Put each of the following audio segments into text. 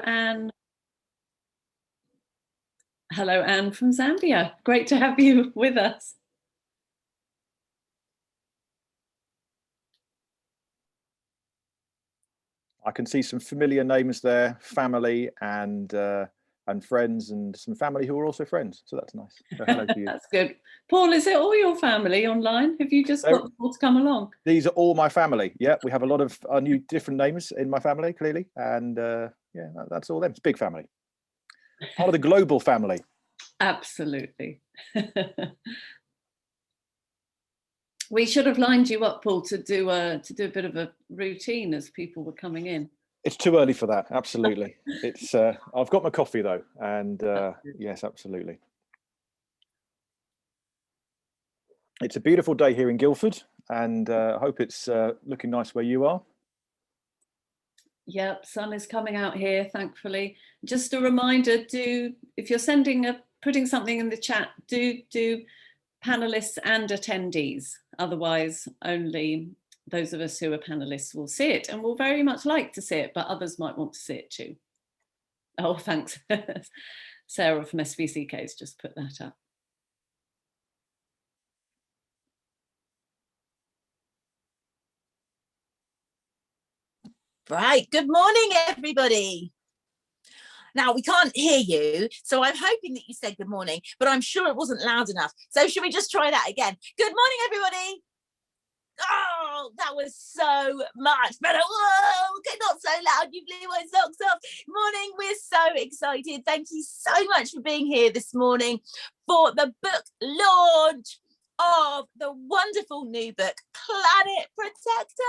Anne. Hello, Anne from Zambia. Great to have you with us. I can see some familiar names there, family and friends, and some family who are also friends. So that's nice. So hello to you. That's good. Paul, is it all your family online? Have you just got them all to come along? These are all my family. Yeah, we have a lot of new different names in my family, clearly. And yeah, that's all them. It's a big family. Part of the global family. Absolutely. We should have lined you up, Paul, to do a bit of a routine as people were coming in. It's too early for that. Absolutely. It's I've got my coffee though, and yes, absolutely. It's a beautiful day here in Guildford, and I hope it's looking nice where you are. Yep, sun is coming out here, thankfully. Just a reminder, if you're putting something in the chat, do panelists and attendees. Otherwise, only those of us who are panelists will see it, and we'll very much like to see it, but others might want to see it too. Oh, thanks. Sarah from SVCK has just put that up. Right, good morning, everybody. Now, we can't hear you, so I'm hoping that you said good morning, but I'm sure it wasn't loud enough. So should we just try that again? Good morning, everybody. Oh, that was so much better. Whoa, okay, not so loud, you blew my socks off. Morning, we're so excited. Thank you so much for being here this morning for the book launch of the wonderful new book, Planet Protector.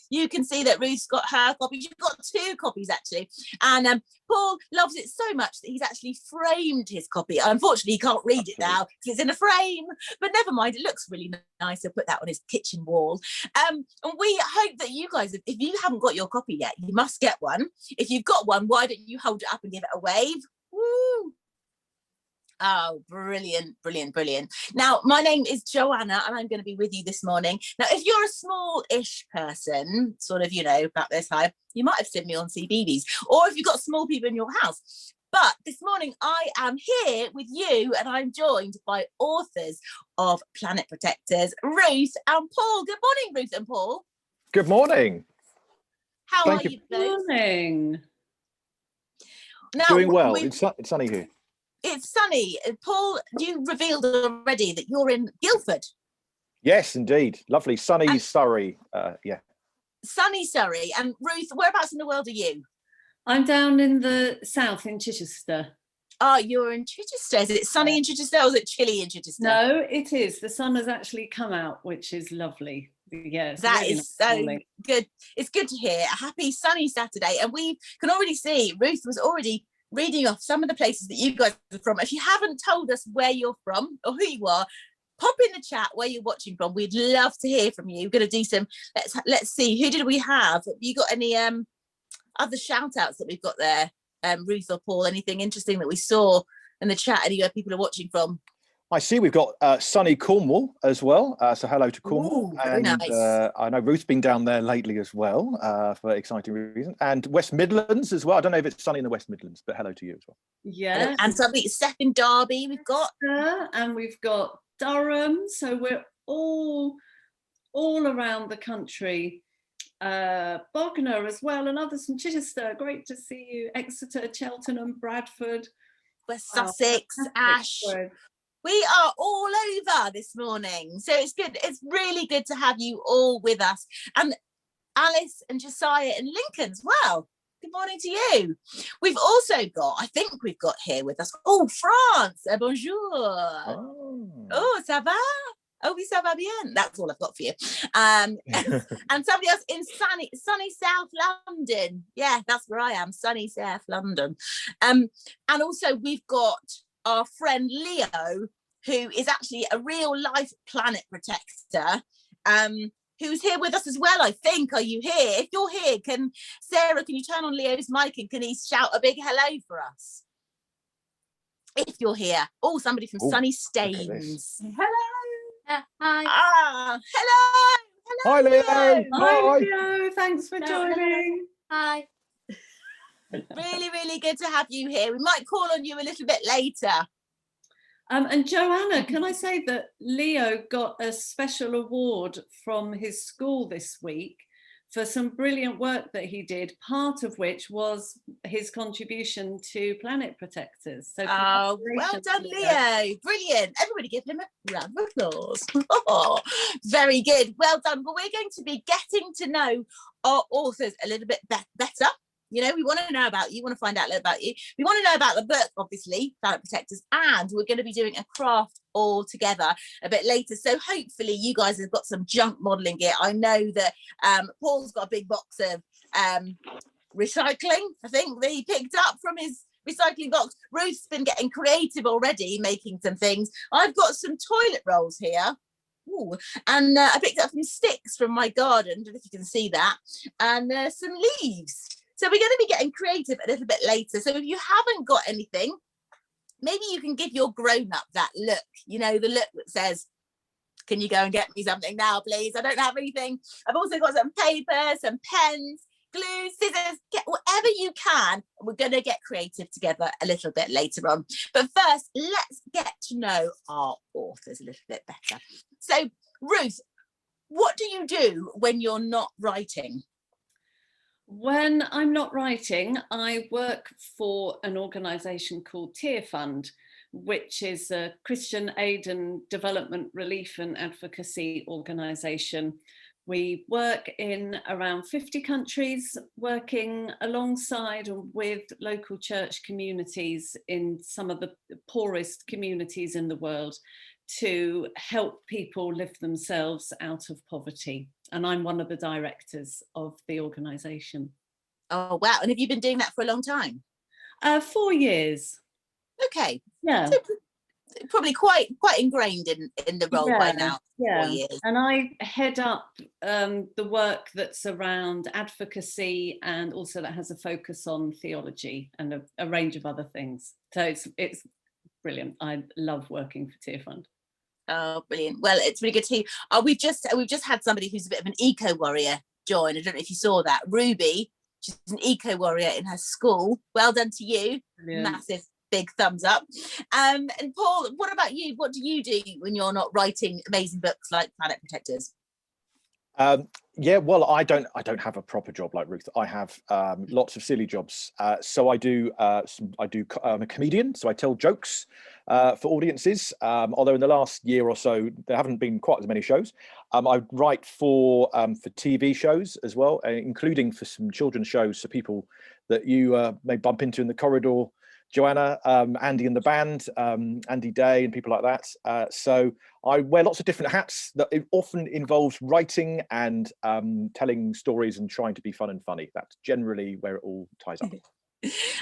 You can see that Ruth's got her copy. She's got 2 copies actually, and Paul loves it so much that he's actually framed his copy. Unfortunately, he can't read it now because it's in a frame, but never mind, it looks really nice. He'll put that on his kitchen wall. And we hope that you guys, if you haven't got your copy yet, you must get one. If you've got one, why don't you hold it up and give it a wave? Woo! Oh, brilliant, brilliant, brilliant. Now, my name is Joanna, and I'm going to be with you this morning. Now, if you're a small-ish person, sort of, about this high, you might have seen me on CBeebies, or if you've got small people in your house. But this morning, I am here with you, and I'm joined by authors of Planet Protectors, Ruth and Paul. Good morning, Ruth and Paul. Good morning. How are you both? Good morning. Now, doing well. It's sunny here. It's sunny. Paul, you revealed already that you're in Guildford. Yes, indeed. Lovely, sunny Surrey. Yeah. Sunny Surrey. And Ruth, whereabouts in the world are you? I'm down in the south in Chichester. Oh, you're in Chichester. Is it sunny in Chichester or is it chilly in Chichester? No, it is. The sun has actually come out, which is lovely. Yes, that really is nice so good. It's good to hear. A happy sunny Saturday. And we can already see Ruth was already reading off some of the places that you guys are from. If you haven't told us where you're from or who you are, pop in the chat where you're watching from. We'd love to hear from you. We're going to do some, let's see, who did we have? Have you got any other shout outs that we've got there? Ruth or Paul, anything interesting that we saw in the chat, anywhere people are watching from? I see we've got sunny Cornwall as well. So hello to Cornwall. Ooh, very nice. I know Ruth's been down there lately as well for exciting reasons. And West Midlands as well. I don't know if it's sunny in the West Midlands, but hello to you as well. Yeah. And something, Steph in Derby we've got. And we've got Durham. So we're all around the country. Bognor as well, and others from Chichester. Great to see you. Exeter, Cheltenham, Bradford. West Sussex, Ash. We are all over this morning. So it's good. It's really good to have you all with us. And Alice and Josiah and Lincoln as well. Good morning to you. We've also got, I think we've got here with us, France. Bonjour. Oh, ça va? Oh, oui, ça va bien. That's all I've got for you. And somebody else in sunny South London. Yeah, that's where I am, sunny South London. And also we've got our friend Leo, who is actually a real life planet protector, who's here with us as well, I think. Are you here? If you're here, Sarah, can you turn on Leo's mic and can he shout a big hello for us? If you're here. Oh, somebody from Sunny Staines. Hello. Hi. Ah, hello. Hi, Leo. Hi, Leo. Thanks for joining. Hi. Really, really good to have you here. We might call on you a little bit later. And Joanna, can I say that Leo got a special award from his school this week for some brilliant work that he did, part of which was his contribution to Planet Protectors. So oh, well done, Leo. Brilliant. Everybody give him a round of applause. Oh, very good. Well done. Well, we're going to be getting to know our authors a little bit better. You know, we want to know about you, want to find out a little about you. We want to know about the book, obviously, Planet Protectors, and we're going to be doing a craft all together a bit later. So hopefully you guys have got some junk modelling gear. I know that Paul's got a big box of recycling, I think, that he picked up from his recycling box. Ruth's been getting creative already, making some things. I've got some toilet rolls here. Ooh, and I picked up some sticks from my garden. I don't know if you can see that. And some leaves. So we're going to be getting creative a little bit later. So if you haven't got anything, maybe you can give your grown-up that look, you know, the look that says, can you go and get me something now, please? I don't have anything. I've also got some paper, some pens, glue, scissors, get whatever you can. And we're going to get creative together a little bit later on. But first, let's get to know our authors a little bit better. So, Ruth, what do you do when you're not writing? When I'm not writing, I work for an organisation called Tear Fund, which is a Christian aid and development relief and advocacy organisation. We work in around 50 countries, working alongside and with local church communities in some of the poorest communities in the world to help people lift themselves out of poverty. And I'm one of the directors of the organisation. Oh, wow. And have you been doing that for a long time? 4 years. Okay. Yeah. So probably quite ingrained in the role by now. Yeah. 4 years. And I head up the work that's around advocacy, and also that has a focus on theology and a range of other things. So it's brilliant. I love working for Tear Fund. Oh, brilliant. Well, it's really good to hear. We've just had somebody who's a bit of an eco warrior join. I don't know if you saw that. Ruby, she's an eco warrior in her school. Well done to you. Brilliant. Massive big thumbs up. And Paul, what about you? What do you do when you're not writing amazing books like Planet Protectors? Yeah, well, I don't have a proper job like Ruth. I have lots of silly jobs. So I'm a comedian, so I tell jokes for audiences. Although in the last year or so there haven't been quite as many shows. I write for TV shows as well, including for some children's shows, so people that you may bump into in the corridor. Joanna, Andy and the band, Andy Day and people like that. So I wear lots of different hats that often involves writing and telling stories and trying to be fun and funny. That's generally where it all ties up.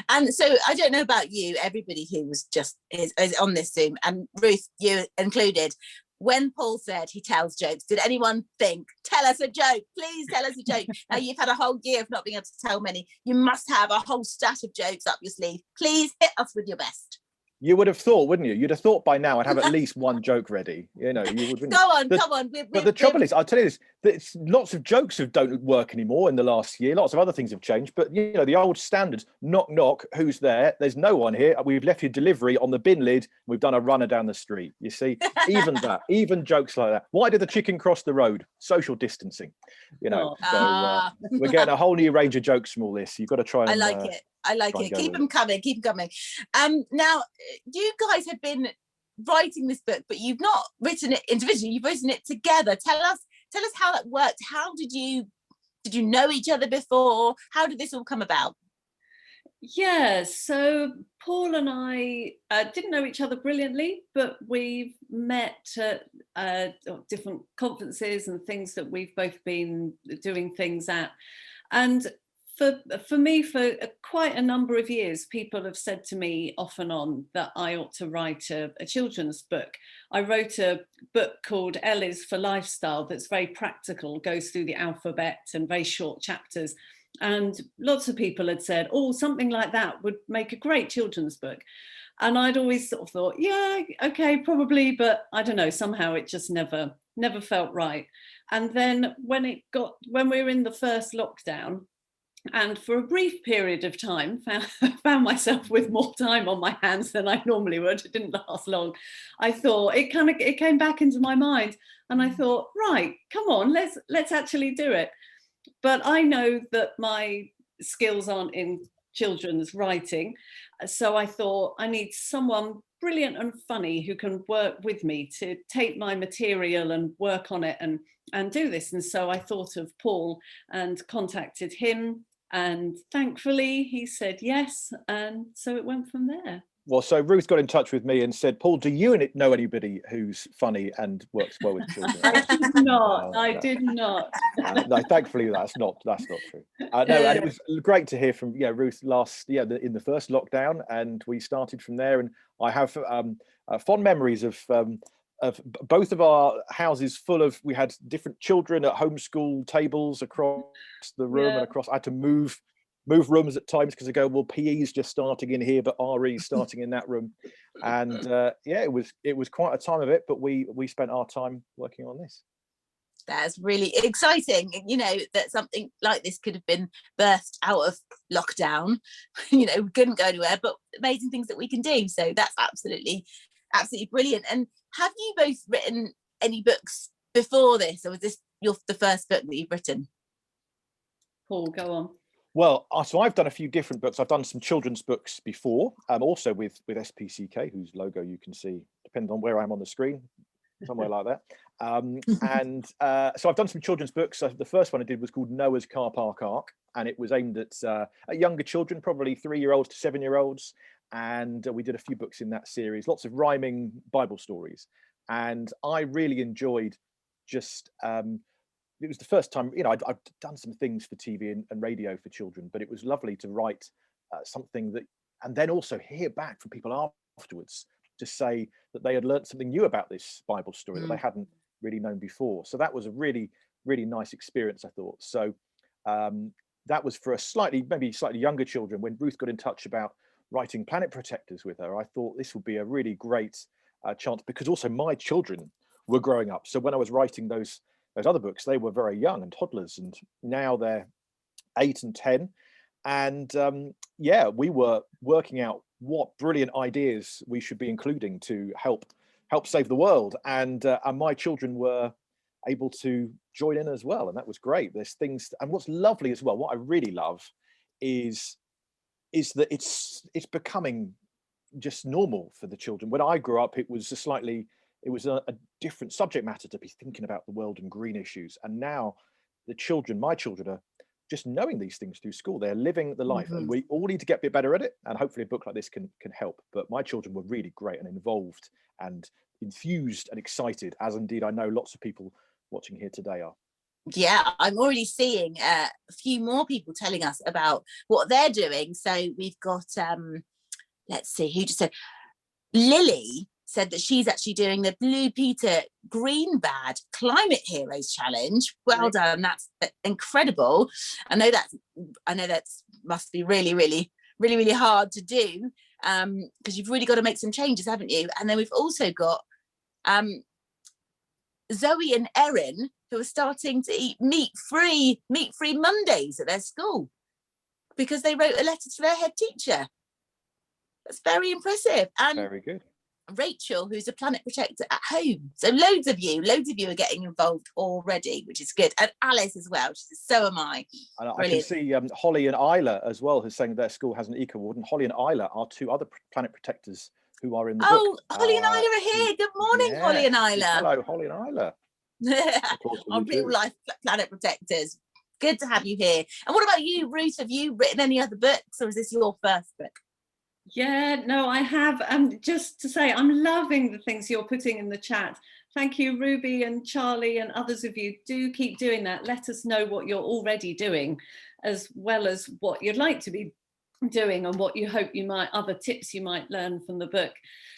And so I don't know about you, everybody who was is on this Zoom, and Ruth, you included, when Paul said he tells jokes, did anyone think, tell us a joke, please tell us a joke? Now you've had a whole year of not being able to tell many. You must have a whole stash of jokes up your sleeve. Please hit us with your best. You would have thought, wouldn't you? You'd have thought by now I'd have at least one joke ready. You know, you would. Come on. But the trouble is, I'll tell you this: lots of jokes don't work anymore in the last year. Lots of other things have changed. But you know, the old standards: knock, knock. Who's there? There's no one here. We've left your delivery on the bin lid. We've done a runner down the street. You see, even jokes like that. Why did the chicken cross the road? Social distancing. You know. We're getting a whole new range of jokes from all this. You've got to try. And, I like it. Keep them coming. Now, you guys have been writing this book, but you've not written it individually. You've written it together. Tell us how that worked. How did you know each other before? How did this all come about? Yeah, so Paul and I didn't know each other brilliantly, but we've met at different conferences and things that we've both been doing things at. And for me, for quite a number of years, people have said to me off and on that I ought to write a children's book. I wrote a book called L is for Lifestyle that's very practical, goes through the alphabet and very short chapters. And lots of people had said, oh, something like that would make a great children's book. And I'd always sort of thought, yeah, okay, probably, but I don't know, somehow it just never felt right. And then when we were in the first lockdown, And for a brief period of time, found myself with more time on my hands than I normally would. It didn't last long. I thought it came back into my mind, and I thought, right, come on, let's actually do it. But I know that my skills aren't in children's writing, so I thought I need someone brilliant and funny who can work with me to take my material and work on it and do this. And so I thought of Paul and contacted him, and thankfully he said yes, and so it went from there. Well, so Ruth got in touch with me and said, Paul, do you know anybody who's funny and works well with children? I did not. No, thankfully that's not true. No, and it was great to hear from Ruth in the first lockdown, and we started from there. And I have fond memories of both of our houses full of, we had different children at homeschool tables across the room, and across. I had to move rooms at times because I go, well, PE's just starting in here, but RE's starting in that room, and it was quite a time of it. But we spent our time working on this. That's really exciting. That something like this could have been birthed out of lockdown. We couldn't go anywhere, but amazing things that we can do. So that's absolutely brilliant. And have you both written any books before this, or was this the first book that you've written? Paul, go on. Well, so I've done a few different books. I've done some children's books before, also with SPCK, whose logo you can see, depending on where I'm on the screen, somewhere like that. So I've done some children's books. So the first one I did was called Noah's Car Park Ark, and it was aimed at younger children, probably 3-year-olds to 7-year-olds. And we did a few books in that series, lots of rhyming Bible stories. And I really enjoyed just... it was the first time, I'd done some things for TV and radio for children, but it was lovely to write something that, and then also hear back from people afterwards to say that they had learned something new about this Bible story that they hadn't really known before. So that was a really, really nice experience, I thought. So that was for maybe slightly younger children. When Ruth got in touch about writing Planet Protectors with her, I thought this would be a really great chance, because also my children were growing up. So when I was writing those other books, they were very young and toddlers, and now they're 8 and 10. And we were working out what brilliant ideas we should be including to help save the world. And my children were able to join in as well, and that was great. There's things, and what's lovely as well, what I really love is that it's becoming just normal for the children. When I grew up, it was a different subject matter to be thinking about the world and green issues. And now my children are just knowing these things through school. They're living the life, and we all need to get a bit better at it. And hopefully a book like this can help. But my children were really great and involved and enthused and excited, as indeed I know lots of people watching here today are. Yeah, I'm already seeing a few more people telling us about what they're doing. So we've got, let's see, who just said, Lily said that she's actually doing the Blue Peter Green Badge Climate Heroes Challenge. Well done, that's incredible. I know that must be really, really, really, really hard to do, because you've really got to make some changes, haven't you? And then we've also got Zoe and Erin, who are starting to eat meat-free Mondays at their school because they wrote a letter to their head teacher. That's very impressive. And very good. Rachel, who's a planet protector at home. So loads of you are getting involved already, which is good. And Alice as well. She says, so am I. And I can see Holly and Isla as well, who's saying their school has an eco warden. Holly and Isla are two other planet protectors who are in the book. Oh, Holly and Isla are here. Good morning, Holly and Isla. Hello, Holly and Isla. Our real life planet protectors. Good to have you here. And what about you, Ruth? Have you written any other books, or is this your first book? Yeah, no, I have. Just to say, I'm loving the things you're putting in the chat. Thank you, Ruby and Charlie and others of you. Do keep doing that. Let us know what you're already doing, as well as what you'd like to be doing and what you hope other tips you might learn from the book.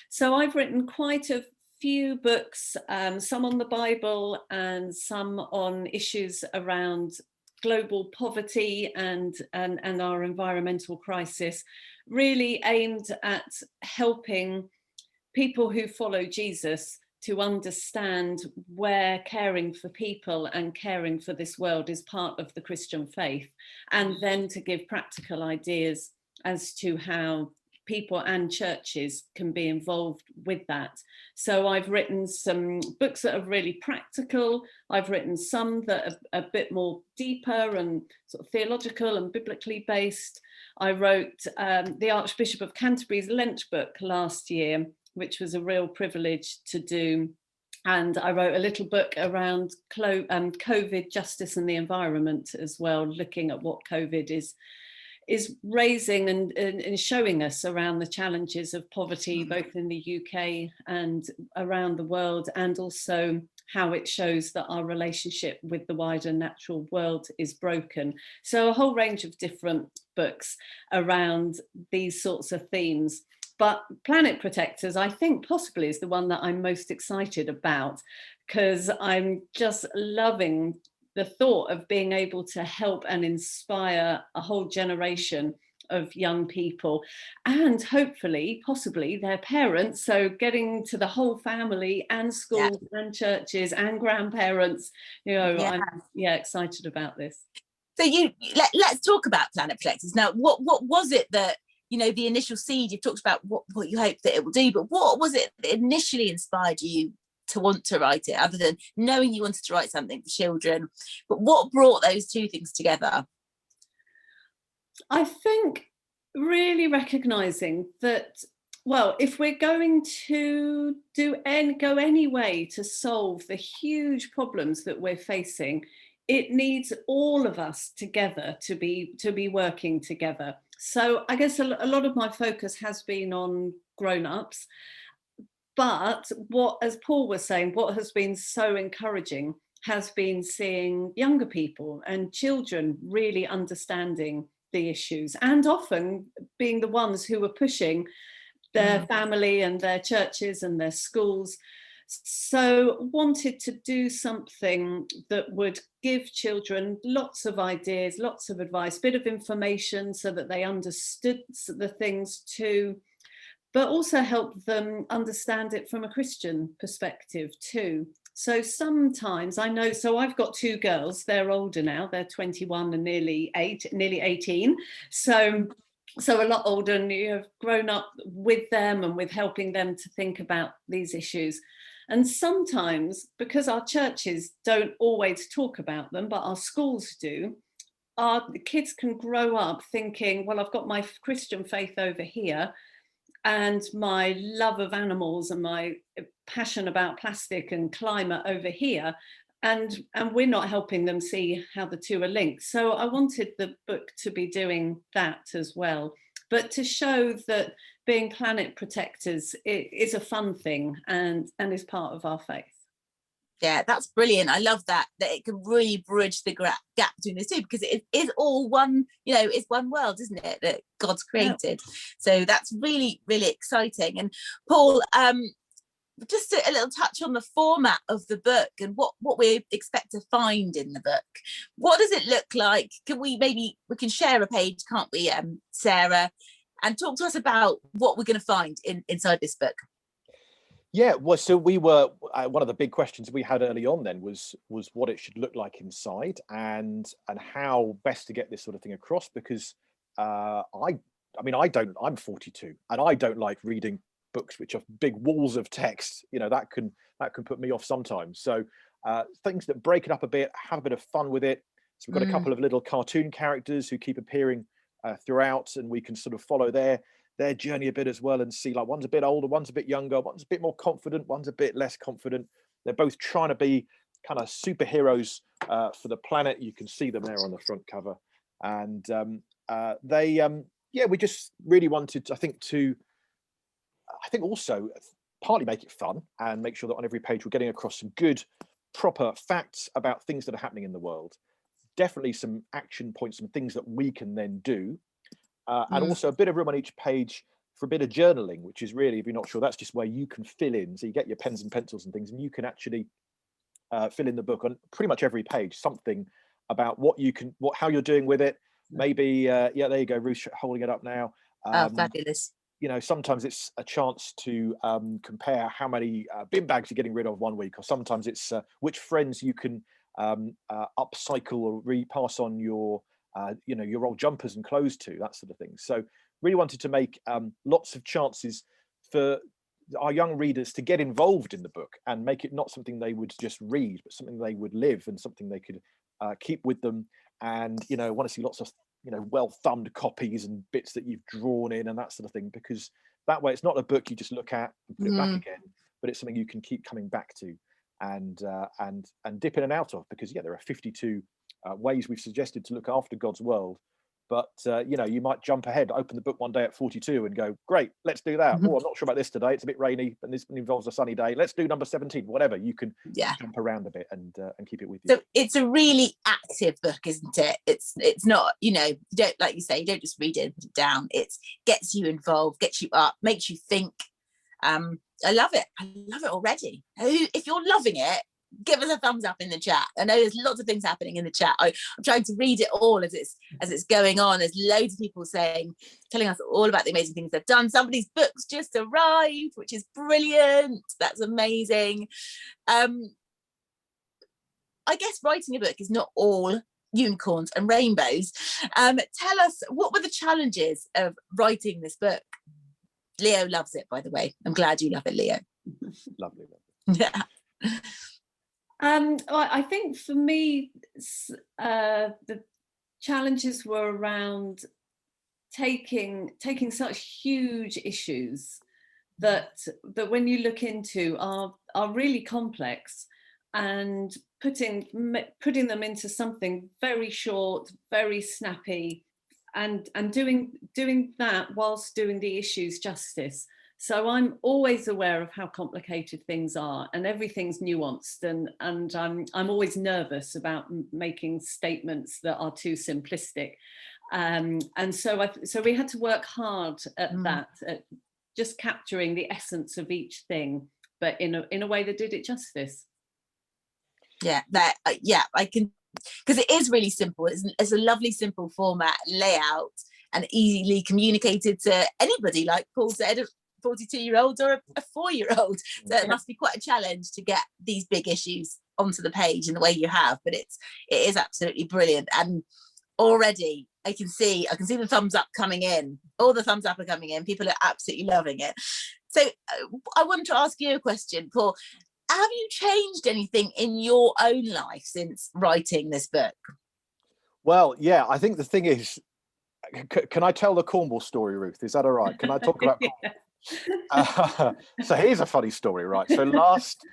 So I've written quite a few books, some on the Bible and some on issues around global poverty and our environmental crisis, really aimed at helping people who follow Jesus to understand where caring for people and caring for this world is part of the Christian faith, and then to give practical ideas as to how people and churches can be involved with that. So I've written some books that are really practical. I've written some that are a bit more deeper and sort of theological and biblically based. I wrote the Archbishop of Canterbury's Lent book last year, which was a real privilege to do. And I wrote a little book around COVID, justice and the environment as well, looking at what COVID is raising and showing us around the challenges of poverty, both in the UK and around the world, and also how it shows that our relationship with the wider natural world is broken. So a whole range of different books around these sorts of themes. But Planet Protectors, I think possibly is the one that I'm most excited about, because I'm just loving the thought of being able to help and inspire a whole generation of young people, and hopefully, possibly their parents. So getting to the whole family and schools and churches and grandparents, I'm excited about this. So let's talk about Planet Protectors. Now, what was it that, the initial seed, you've talked about what you hope that it will do, but what was it that initially inspired you to want to write it, other than knowing you wanted to write something for children? But what brought those two things together? I think really recognizing that, well, if we're going to go any way to solve the huge problems that we're facing, it needs all of us together to be working together. So I guess a lot of my focus has been on grown-ups. But as Paul was saying, what has been so encouraging has been seeing younger people and children really understanding the issues, and often being the ones who are pushing their family and their churches and their schools. So wanted to do something that would give children lots of ideas, lots of advice, bit of information so that they understood the things too, but also help them understand it from a Christian perspective too. So sometimes I know, so I've got two girls, they're older now, they're 21 and nearly 18. So a lot older, and you've grown up with them and with helping them to think about these issues. And sometimes, because our churches don't always talk about them, but our schools do, the kids can grow up thinking, well, I've got my Christian faith over here, and my love of animals and my passion about plastic and climate over here, and we're not helping them see how the two are linked. So I wanted the book to be doing that as well, but to show that being planet protectors is a fun thing and is part of our faith. Yeah, that's brilliant. I love that it can really bridge the gap between the two, because it is all one, it's one world, isn't it, that God's created. Yeah. So that's really, really exciting. And Paul, just a little touch on the format of the book and what we expect to find in the book. What does it look like? We can share a page, can't we, Sarah, and talk to us about what we're going to find inside this book. Yeah, well, so we were one of the big questions we had early on then was what it should look like inside, and how best to get this sort of thing across, because I'm 42 and I don't like reading books which are big walls of text. That can put me off sometimes. So things that break it up a bit, have a bit of fun with it. So we've got a couple of little cartoon characters who keep appearing throughout, and we can sort of follow their journey a bit as well, and see, like, one's a bit older, one's a bit younger, one's a bit more confident, one's a bit less confident. They're both trying to be kind of superheroes for the planet. You can see them there on the front cover, and we just really wanted, I think also partly make it fun and make sure that on every page we're getting across some good, proper facts about things that are happening in the world. Definitely some action points, some things that we can then do. And also a bit of room on each page for a bit of journaling, which is really, if you're not sure, that's just where you can fill in. So you get your pens and pencils and things, and you can actually fill in the book on pretty much every page, something about how you're doing with it. Maybe, there you go, Ruth holding it up now. Fabulous. sometimes it's a chance to compare how many bin bags you're getting rid of one week, or sometimes it's which friends you can upcycle or repass on your your old jumpers and clothes to, that sort of thing. So really wanted to make lots of chances for our young readers to get involved in the book and make it not something they would just read, but something they would live and something they could keep with them. And want to see lots of well thumbed copies and bits that you've drawn in and that sort of thing, because that way it's not a book you just look at and put it back again, but it's something you can keep coming back to and dip in and out of, because there are 52 ways we've suggested to look after God's world. But you might jump ahead, open the book one day at 42 and go, great, let's do that. Oh, I'm not sure about this today, it's a bit rainy and this involves a sunny day, let's do number 17. Whatever, you can jump around a bit and keep it with you. So it's a really active book, isn't it? It's not, you don't, like you say, you don't just read it and put it down. It gets you involved, gets you up, makes you think. I love it already. If you're loving it, give us a thumbs up in the chat. I know there's lots of things happening in the chat. I'm trying to read it all as it's going on. There's loads of people telling us all about the amazing things they've done. Somebody's book's just arrived, which is brilliant. That's amazing. I guess writing a book is not all unicorns and rainbows. Tell us, what were the challenges of writing this book? Leo loves it, by the way. I'm glad you love it, Leo. Lovely. Yeah. I think for me, the challenges were around taking such huge issues that when you look into are really complex, and putting them into something very short, very snappy, and doing that whilst doing the issues justice. So I'm always aware of how complicated things are, and everything's nuanced, and I'm always nervous about making statements that are too simplistic, and so we had to work hard at that, at just capturing the essence of each thing, but in a way that did it justice. I can, because it is really simple. It's a lovely simple format, layout, and easily communicated to anybody, like Paul said, a 42-year-old or a 4-year-old. So it must be quite a challenge to get these big issues onto the page in the way you have, but it is absolutely brilliant. And already I can see the thumbs up coming in. All the thumbs up are coming in. People are absolutely loving it. So I wanted to ask you a question, Paul. Have you changed anything in your own life since writing this book? Well, yeah, I think the thing is, can I tell the Cornwall story, Ruth? Is that all right? Can I talk about so here's a funny story, right? So last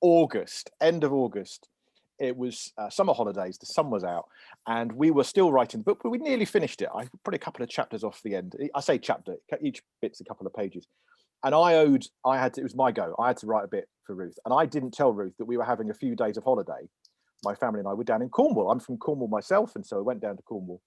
August, end of August, it was summer holidays, the sun was out, and we were still writing the book, but we nearly finished it. I put a couple of chapters off the end. I say chapter, each bit's a couple of pages. And it was my go. I had to write a bit for Ruth. And I didn't tell Ruth that we were having a few days of holiday. My family and I were down in Cornwall. I'm from Cornwall myself. And so I went down to Cornwall.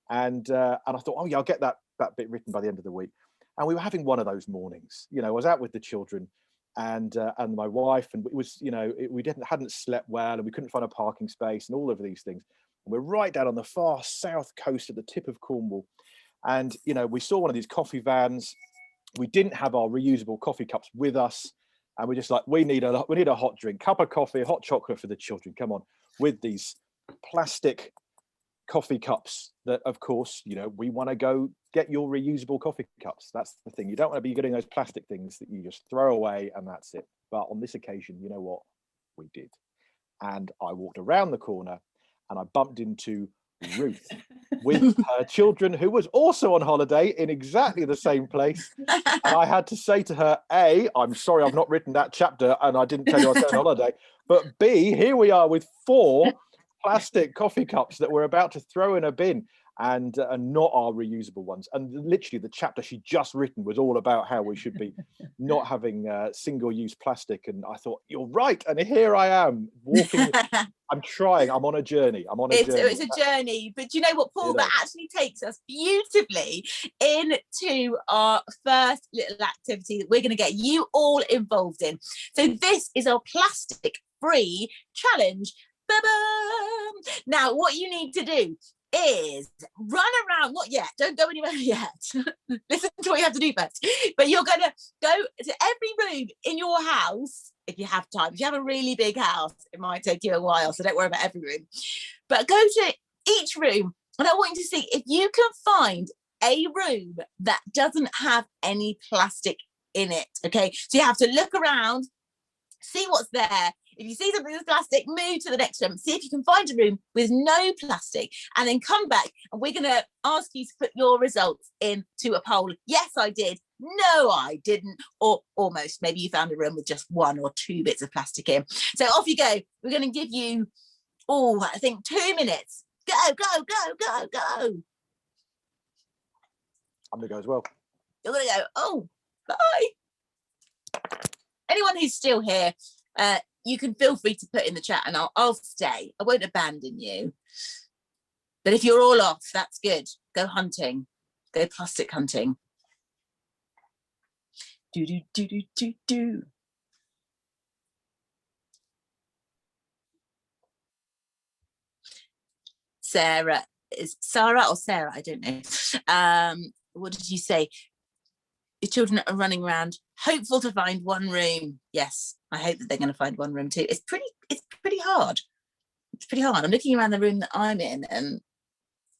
And I thought, oh yeah, I'll get that bit written by the end of the week. And we were having one of those mornings. I was out with the children and my wife, and it was, we hadn't slept well, and we couldn't find a parking space and all of these things. And we're right down on the far south coast at the tip of Cornwall. And, we saw one of these coffee vans. We didn't have our reusable coffee cups with us, and we're just like, we need a hot drink, cup of coffee, hot chocolate for the children. Come on, with these plastic coffee cups that, of course, we want to go get your reusable coffee cups. That's the thing. You don't want to be getting those plastic things that you just throw away and that's it. But on this occasion, you know what? We did. And I walked around the corner and I bumped into Ruth with her children, who was also on holiday in exactly the same place. And I had to say to her, A, I'm sorry I've not written that chapter and I didn't tell you I was going on holiday, but B, here we are with 4 plastic coffee cups that we're about to throw in a bin, and not our reusable ones. And literally the chapter she just written was all about how we should be not having single-use plastic. And I thought, you're right. And here I am walking. I'm trying. I'm on a journey. It's a journey. But you know what, Paul, that actually takes us beautifully into our first little activity that we're going to get you all involved in. So this is our plastic-free challenge. Ba-bam! Now, what you need to do is run around, not yet, don't go anywhere yet. Listen to what you have to do first. But you're going to go to every room in your house, if you have time. If you have a really big house, it might take you a while, so don't worry about every room. But go to each room, and I want you to see if you can find a room that doesn't have any plastic in it, okay? So you have to look around, see what's there. If you see something with plastic, move to the next room. See if you can find a room with no plastic, and then come back, and we're going to ask you to put your results into a poll. Yes, I did. No, I didn't. Or almost. Maybe you found a room with just 1 or 2 bits of plastic in. So off you go. We're going to give you, I think 2 minutes. Go, go, go, go, go. I'm going to go as well. You're going to go, oh, bye. Anyone who's still here, you can feel free to put in the chat, and I'll stay. I won't abandon you. But if you're all off, that's good. Go hunting. Go plastic hunting. Do, do, do, do, do, do. Sarah, is Sarah or Sarah? I don't know. What did you say? Your children are running around, hopeful to find one room. Yes, I hope that they're going to find one room too. It's pretty hard. It's pretty hard. I'm looking around the room that I'm in, and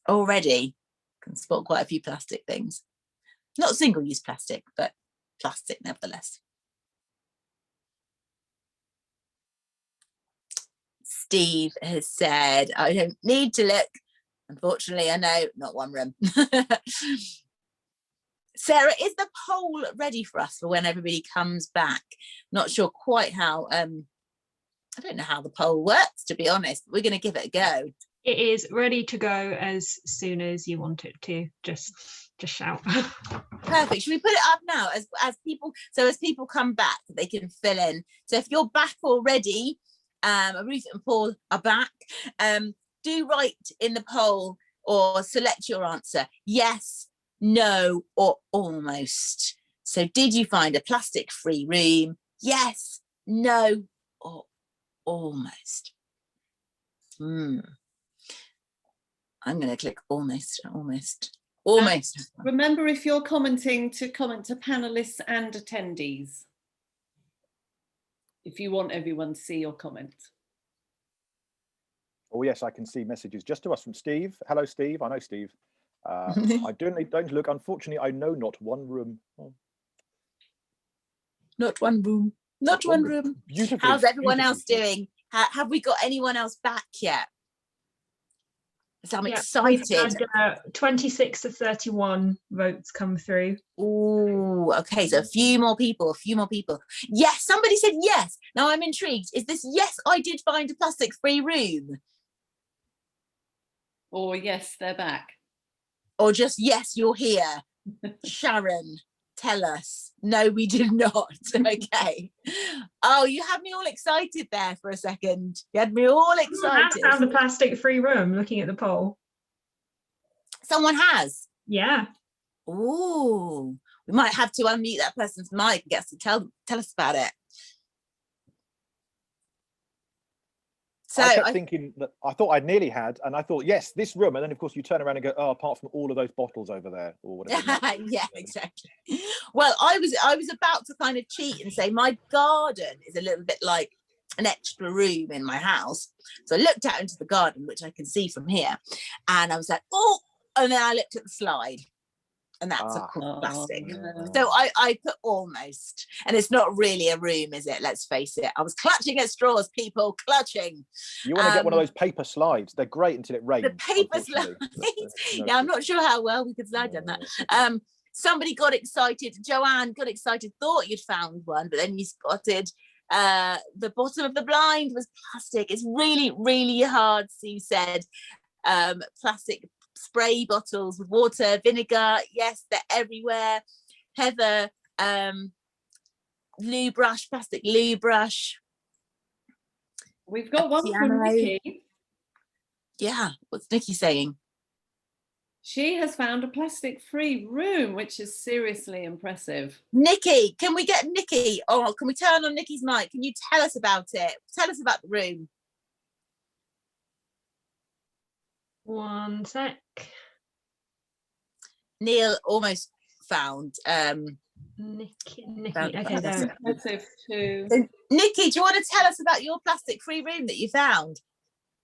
already can spot quite a few plastic things. Not single-use plastic, but plastic nevertheless. Steve has said, I don't need to look. Unfortunately, I know, not one room. Sarah, is the poll ready for us for when everybody comes back? Not sure quite how, I don't know how the poll works, to be honest. We're going to give it a go. It is ready to go as soon as you want it to. Just shout. Perfect. Should we put it up now as people come back, they can fill in. So if you're back already, Ruth and Paul are back. Do write in the poll or select your answer. Yes, no, or almost. So did you find a plastic-free room? Yes, no, or almost. I'm going to click almost. Remember, if you're commenting, to comment to panelists and attendees, if you want everyone to see your comment. Oh yes, I can see messages just to us from Steve. Hello, Steve. I know Steve. I don't look. Unfortunately, I know not one room. Oh. Not one room. Not one room. Beautiful. How's everyone else doing? Have we got anyone else back yet? So I'm excited. We've had 26 to 31 votes come through. Oh, okay. So a few more people. Yes, somebody said yes. Now I'm intrigued. Is this yes, I did find a plastic-free room? Or yes, they're back. Or just yes, you're here. Sharon, tell us. No, we did not. Okay. Oh, you had me all excited there for a second. You had me all excited. I found a plastic-free room looking at the poll. Someone has? Yeah. Oh, we might have to unmute that person's mic and get us to tell us about it. So I kept thinking that I thought I'd nearly had, and I thought, yes, this room. And then, of course, you turn around and go, oh, apart from all of those bottles over there or whatever. Yeah, exactly. Well, I was about to kind of cheat and say my garden is a little bit like an extra room in my house. So I looked out into the garden, which I can see from here. And I was like, oh, and then I looked at the slide. And that's of course plastic. No. So I put almost, and it's not really a room, is it? Let's face it. I was clutching at straws, people, clutching. You want to get one of those paper slides. They're great until it rains. The paper slides. Yeah, I'm not sure how well we could slide on that. Somebody got excited. Joanne got excited, thought you'd found one, but then you spotted the bottom of the blind was plastic. It's really, really hard, Sue said. Plastic spray bottles with water, vinegar, yes, they're everywhere. Heather, loo brush, plastic loo brush. We've got one from Nikki. Yeah, what's Nikki saying? She has found a plastic-free room, which is seriously impressive. Nikki, can we get Nikki? Oh, can we turn on Nikki's mic? Can you tell us about it? Tell us about the room. 1 sec. Neil almost found. Nikki. Found Okay, plastic. there. Impressive too. So, Nikki, do you want to tell us about your plastic-free room that you found?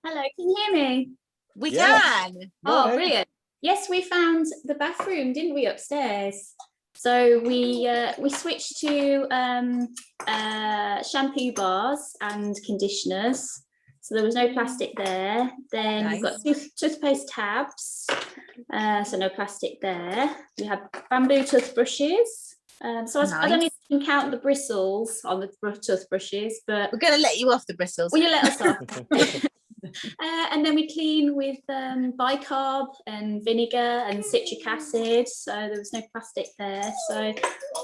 Hello, can you hear me? We Yeah. can. Go Oh, ahead. brilliant. Yes, we found the bathroom, didn't we, upstairs? So we switched to shampoo bars and conditioners. So there was no plastic there. Then we've got toothpaste tabs, so no plastic there. We have bamboo toothbrushes. So I don't know if you can count the bristles on the toothbrushes, but We're going to let you off the bristles. will you let us off? And then we clean with bicarb and vinegar and citric acid, so there was no plastic there. So I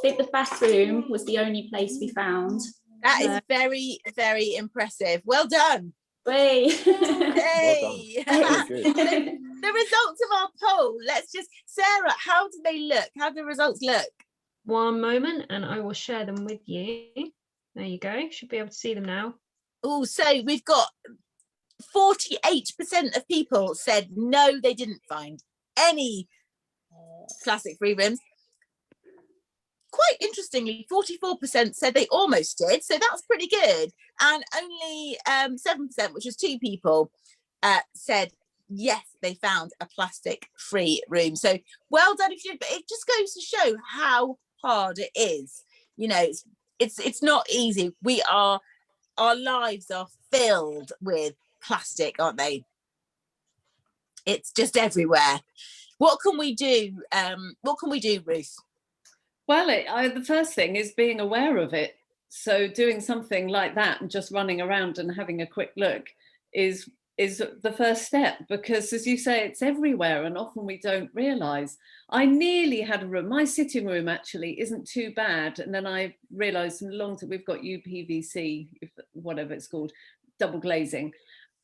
think the bathroom was the only place we found. That is very, very impressive. Well done. Way. Hey. Very good. The results of our poll. Let's just, Sarah, how do they look? How do the results look? 1 moment, and I will share them with you. There you go. Should be able to see them now. Oh, so we've got 48% of people said no, they didn't find any plastic-free rooms. Quite interestingly, 44% said they almost did, so that's pretty good. And only 7%, which was 2 people, said yes, they found a plastic-free room. So well done if you. But it just goes to show how hard it is. You know, it's not easy. Our lives are filled with plastic, aren't they? It's just everywhere. What can we do? What can we do, Ruth? Well, the first thing is being aware of it. So doing something like that and just running around and having a quick look is the first step, because as you say, it's everywhere and often we don't realise. I nearly had a room, my sitting room actually isn't too bad, and then I realised in the long term we've got UPVC, whatever it's called, double glazing,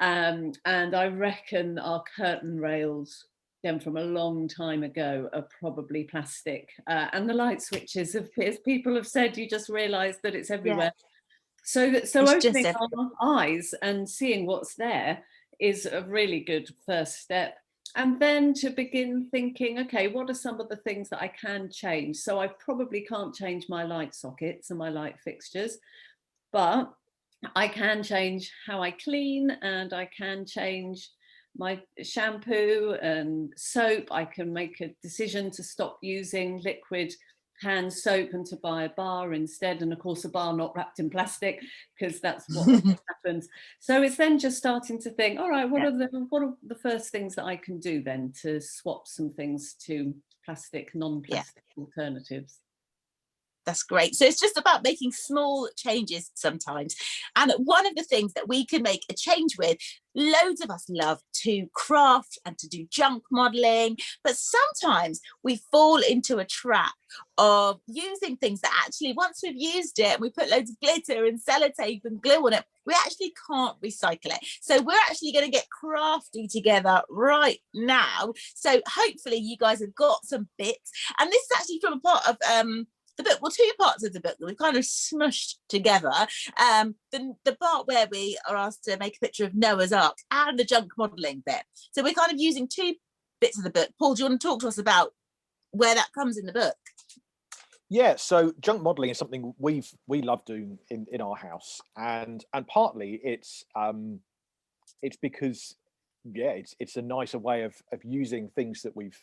and I reckon our curtain rails, again from a long time ago, are probably plastic, and the light switches, as people have said, you just realise that it's everywhere. So opening our eyes and seeing what's there is a really good first step. And then to begin thinking, okay, what are some of the things that I can change? So I probably can't change my light sockets and my light fixtures, but I can change how I clean, and I can change my shampoo and soap. I can make a decision to stop using liquid hand soap and to buy a bar instead, and of course a bar not wrapped in plastic, because that's what happens. So it's then just starting to think, all right, what are the first things that I can do then to swap some things to plastic, non-plastic alternatives? That's great. So it's just about making small changes sometimes. And one of the things that we can make a change with, loads of us love to craft and to do junk modeling, but sometimes we fall into a trap of using things that actually, once we've used it and we put loads of glitter and sellotape and glue on it, we actually can't recycle it. So we're actually going to get crafty together right now. So hopefully you guys have got some bits. And this is actually from a part of the book, well, 2 parts of the book that we've kind of smushed together. The part where we are asked to make a picture of Noah's Ark and the junk modelling bit. So we're kind of using 2 bits of the book. Paul, do you want to talk to us about where that comes in the book? Yeah, so junk modelling is something we love doing in our house, and partly it's because it's a nicer way of using things that we've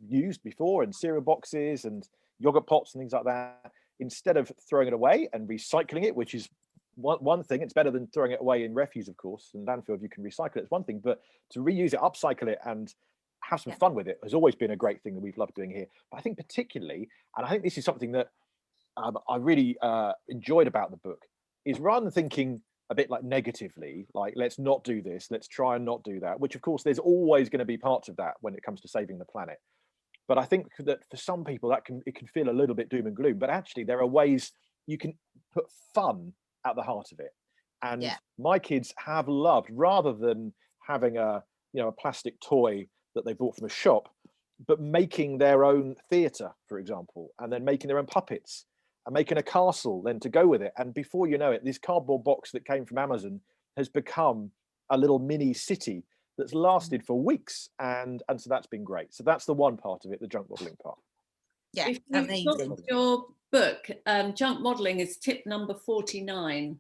used before, and cereal boxes and yogurt pots and things like that, instead of throwing it away and recycling it, which is one thing. It's better than throwing it away in refuse, of course, and landfill. If you can recycle it, it's one thing, but to reuse it, upcycle it, and have some fun with it has always been a great thing that we've loved doing here. But I think particularly, and I think this is something that I really enjoyed about the book, is rather than thinking a bit like negatively, like let's not do this, let's try and not do that, which of course there's always going to be parts of that when it comes to saving the planet. But I think that for some people it can feel a little bit doom and gloom, but actually there are ways you can put fun at the heart of it. And my kids have loved, rather than having a plastic toy that they bought from a shop, but making their own theatre, for example, and then making their own puppets and making a castle then to go with it. And before you know it, this cardboard box that came from Amazon has become a little mini city that's lasted for weeks, and so that's been great. So that's the one part of it, the junk modelling part. Yeah, If you've amazing. got your book, junk modelling is tip number 49.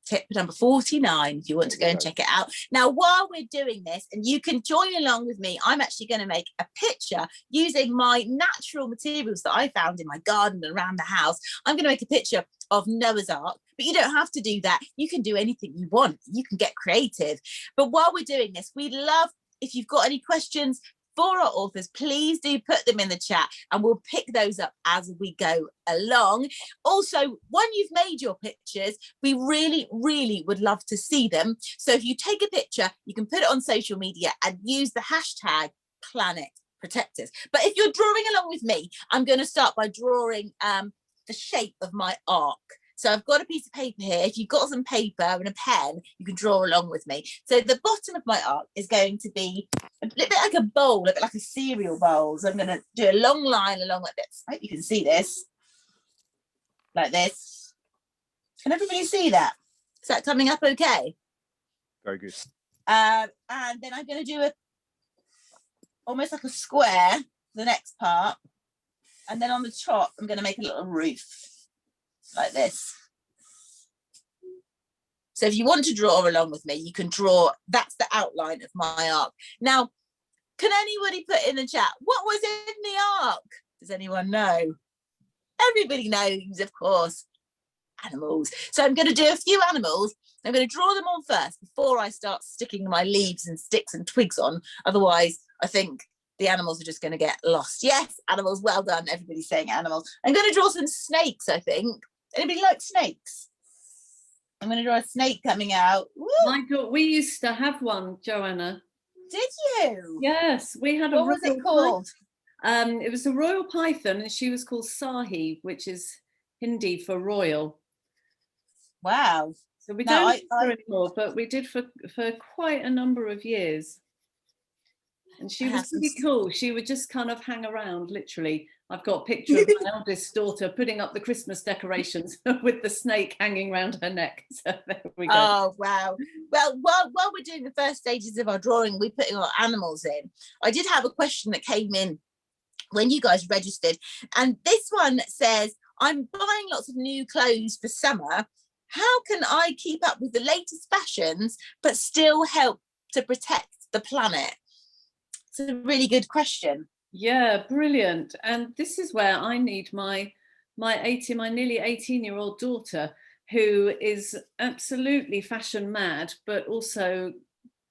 Tip number 49, if you want to go and check it out. Now, while we're doing this, and you can join along with me, I'm actually going to make a picture using my natural materials that I found in my garden and around the house. I'm going to make a picture of Noah's Ark, but you don't have to do that. You can do anything you want. You can get creative. But while we're doing this, we'd love, if you've got any questions for our authors, please do put them in the chat and we'll pick those up as we go along. Also, when you've made your pictures, we really, really would love to see them. So if you take a picture, you can put it on social media and use the hashtag Planet Protectors. But if you're drawing along with me, I'm going to start by drawing the shape of my ark. So I've got a piece of paper here. If you've got some paper and a pen, you can draw along with me. So the bottom of my ark is going to be a little bit like a bowl, a bit like a cereal bowl. So I'm going to do a long line along like this. I hope you can see this. Like this. Can everybody see that? Is that coming up okay? Very good. And then I'm going to do almost like a square, the next part. And then on the top, I'm going to make a little roof. Like this. So if you want to draw along with me, you can draw. That's the outline of my ark. Now, can anybody put in the chat what was in the ark? Does anyone know? Everybody knows, of course. Animals. So I'm going to do a few animals. I'm going to draw them on first before I start sticking my leaves and sticks and twigs on. Otherwise, I think the animals are just going to get lost. Yes, animals, well done. Everybody's saying animals. I'm going to draw some snakes, I think. Anybody like snakes? I'm going to draw a snake coming out. Woo! My God, we used to have one, Joanna. Did you? Yes, we had a What was it called? It was a royal python, and she was called Sahi, which is Hindi for royal. Wow. So we don't use her anymore, but we did for quite a number of years. And she was pretty cool. She would just kind of hang around, literally. I've got a picture of my eldest daughter putting up the Christmas decorations with the snake hanging around her neck. So there we go. Oh, wow. Well, while we're doing the first stages of our drawing, we're putting our animals in. I did have a question that came in when you guys registered. And this one says, I'm buying lots of new clothes for summer. How can I keep up with the latest fashions, but still help to protect the planet? It's a really good question. Yeah, brilliant. And this is where I need my nearly 18-year-old daughter, who is absolutely fashion mad, but also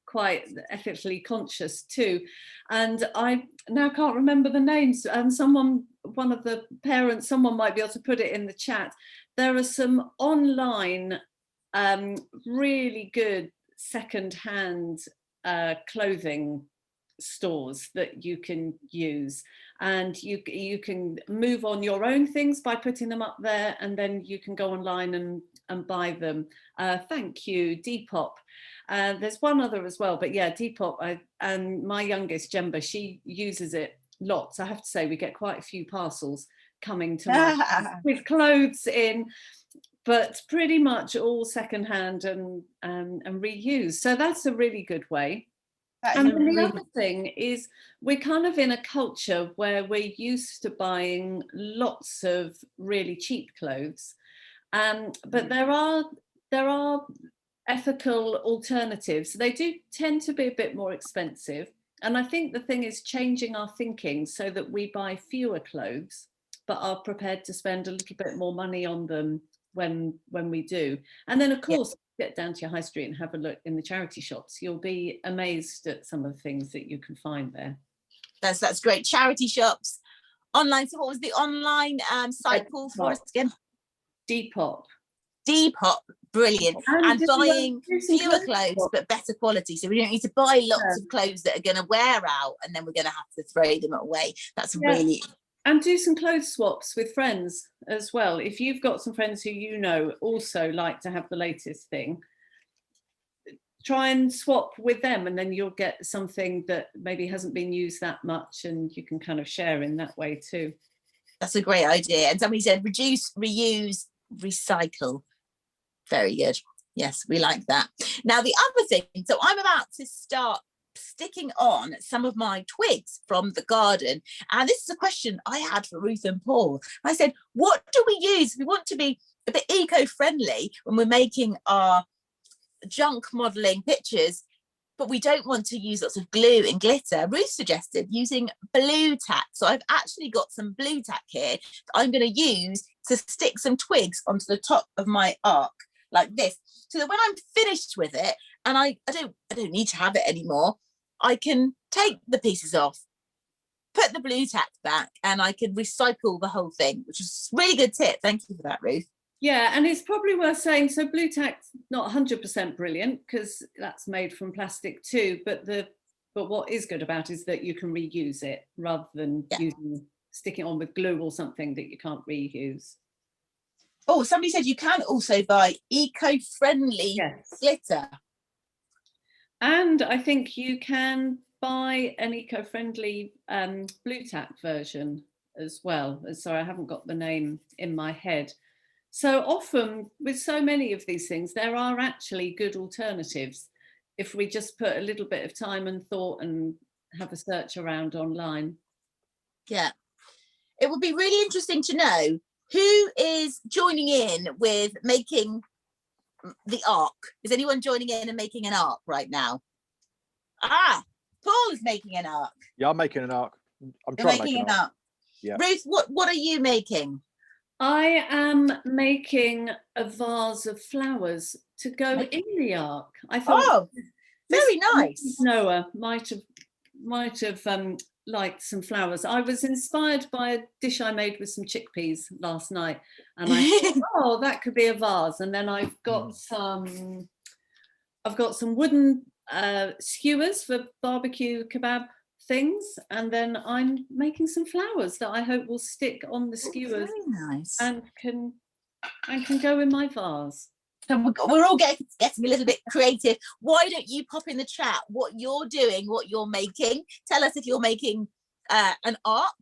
quite ethically conscious too. And I now can't remember the names. One of the parents, someone might be able to put it in the chat. There are some online really good second-hand clothing stores that you can use, and you can move on your own things by putting them up there, and then you can go online and buy them. Thank you, Depop. There's one other as well, but yeah, Depop. And my youngest Jemba, she uses it lots. I have to say, we get quite a few parcels coming to my with clothes in, but pretty much all secondhand and reused. So that's a really good way. And then the other thing is, we're kind of in a culture where we're used to buying lots of really cheap clothes, but there are ethical alternatives. They do tend to be a bit more expensive, and I think the thing is changing our thinking so that we buy fewer clothes, but are prepared to spend a little bit more money on them when we do. And then, of course, get down to your high street and have a look in the charity shops. You'll be amazed at some of the things that you can find there. That's great. Charity shops, online. So what was the online site called for us again? Depop. Depop, brilliant. And buying fewer clothes but better quality. So we don't need to buy lots of clothes that are going to wear out and then we're going to have to throw them away. That's really... And do some clothes swaps with friends as well. If you've got some friends who you know also like to have the latest thing, try and swap with them, and then you'll get something that maybe hasn't been used that much, and you can kind of share in that way too. That's a great idea. And somebody said reduce, reuse, recycle. Very good. Yes, we like that. Now, the other thing, so I'm about to start sticking on some of my twigs from the garden. And this is a question I had for Ruth and Paul. I said, what do we use? We want to be a bit eco-friendly when we're making our junk modelling pictures, but we don't want to use lots of glue and glitter. Ruth suggested using blue tack. So I've actually got some blue tack here that I'm going to use to stick some twigs onto the top of my arc like this, so that when I'm finished with it and I don't need to have it anymore, I can take the pieces off, put the blue tack back, and I can recycle the whole thing, which is a really good tip. Thank you for that, Ruth. Yeah, and it's probably worth saying, so blue tack's not 100% brilliant because that's made from plastic too, but what is good about it is that you can reuse it rather than sticking it on with glue or something that you can't reuse. Oh, somebody said you can also buy eco-friendly glitter. And I think you can buy an eco-friendly blue tack version as well. Sorry, I haven't got the name in my head. So often with so many of these things, there are actually good alternatives if we just put a little bit of time and thought and have a search around online. Yeah, it would be really interesting to know who is joining in with making the arc. Is anyone joining in and making an arc right now? Ah, Paul's making an arc. Yeah, I'm making an arc. I'm trying to make an arc. Yeah. Ruth, what are you making? I am making a vase of flowers to go in the arc. I thought, very nice. Noah might have liked some flowers. I was inspired by a dish I made with some chickpeas last night, and I thought, oh, that could be a vase. And then I've got some wooden skewers for barbecue kebab things, and then I'm making some flowers that I hope will stick on the skewers. Very nice. and can go in my vase. So we're all getting a little bit creative. Why don't you pop in the chat what you're doing, what you're making? Tell us if you're making an arc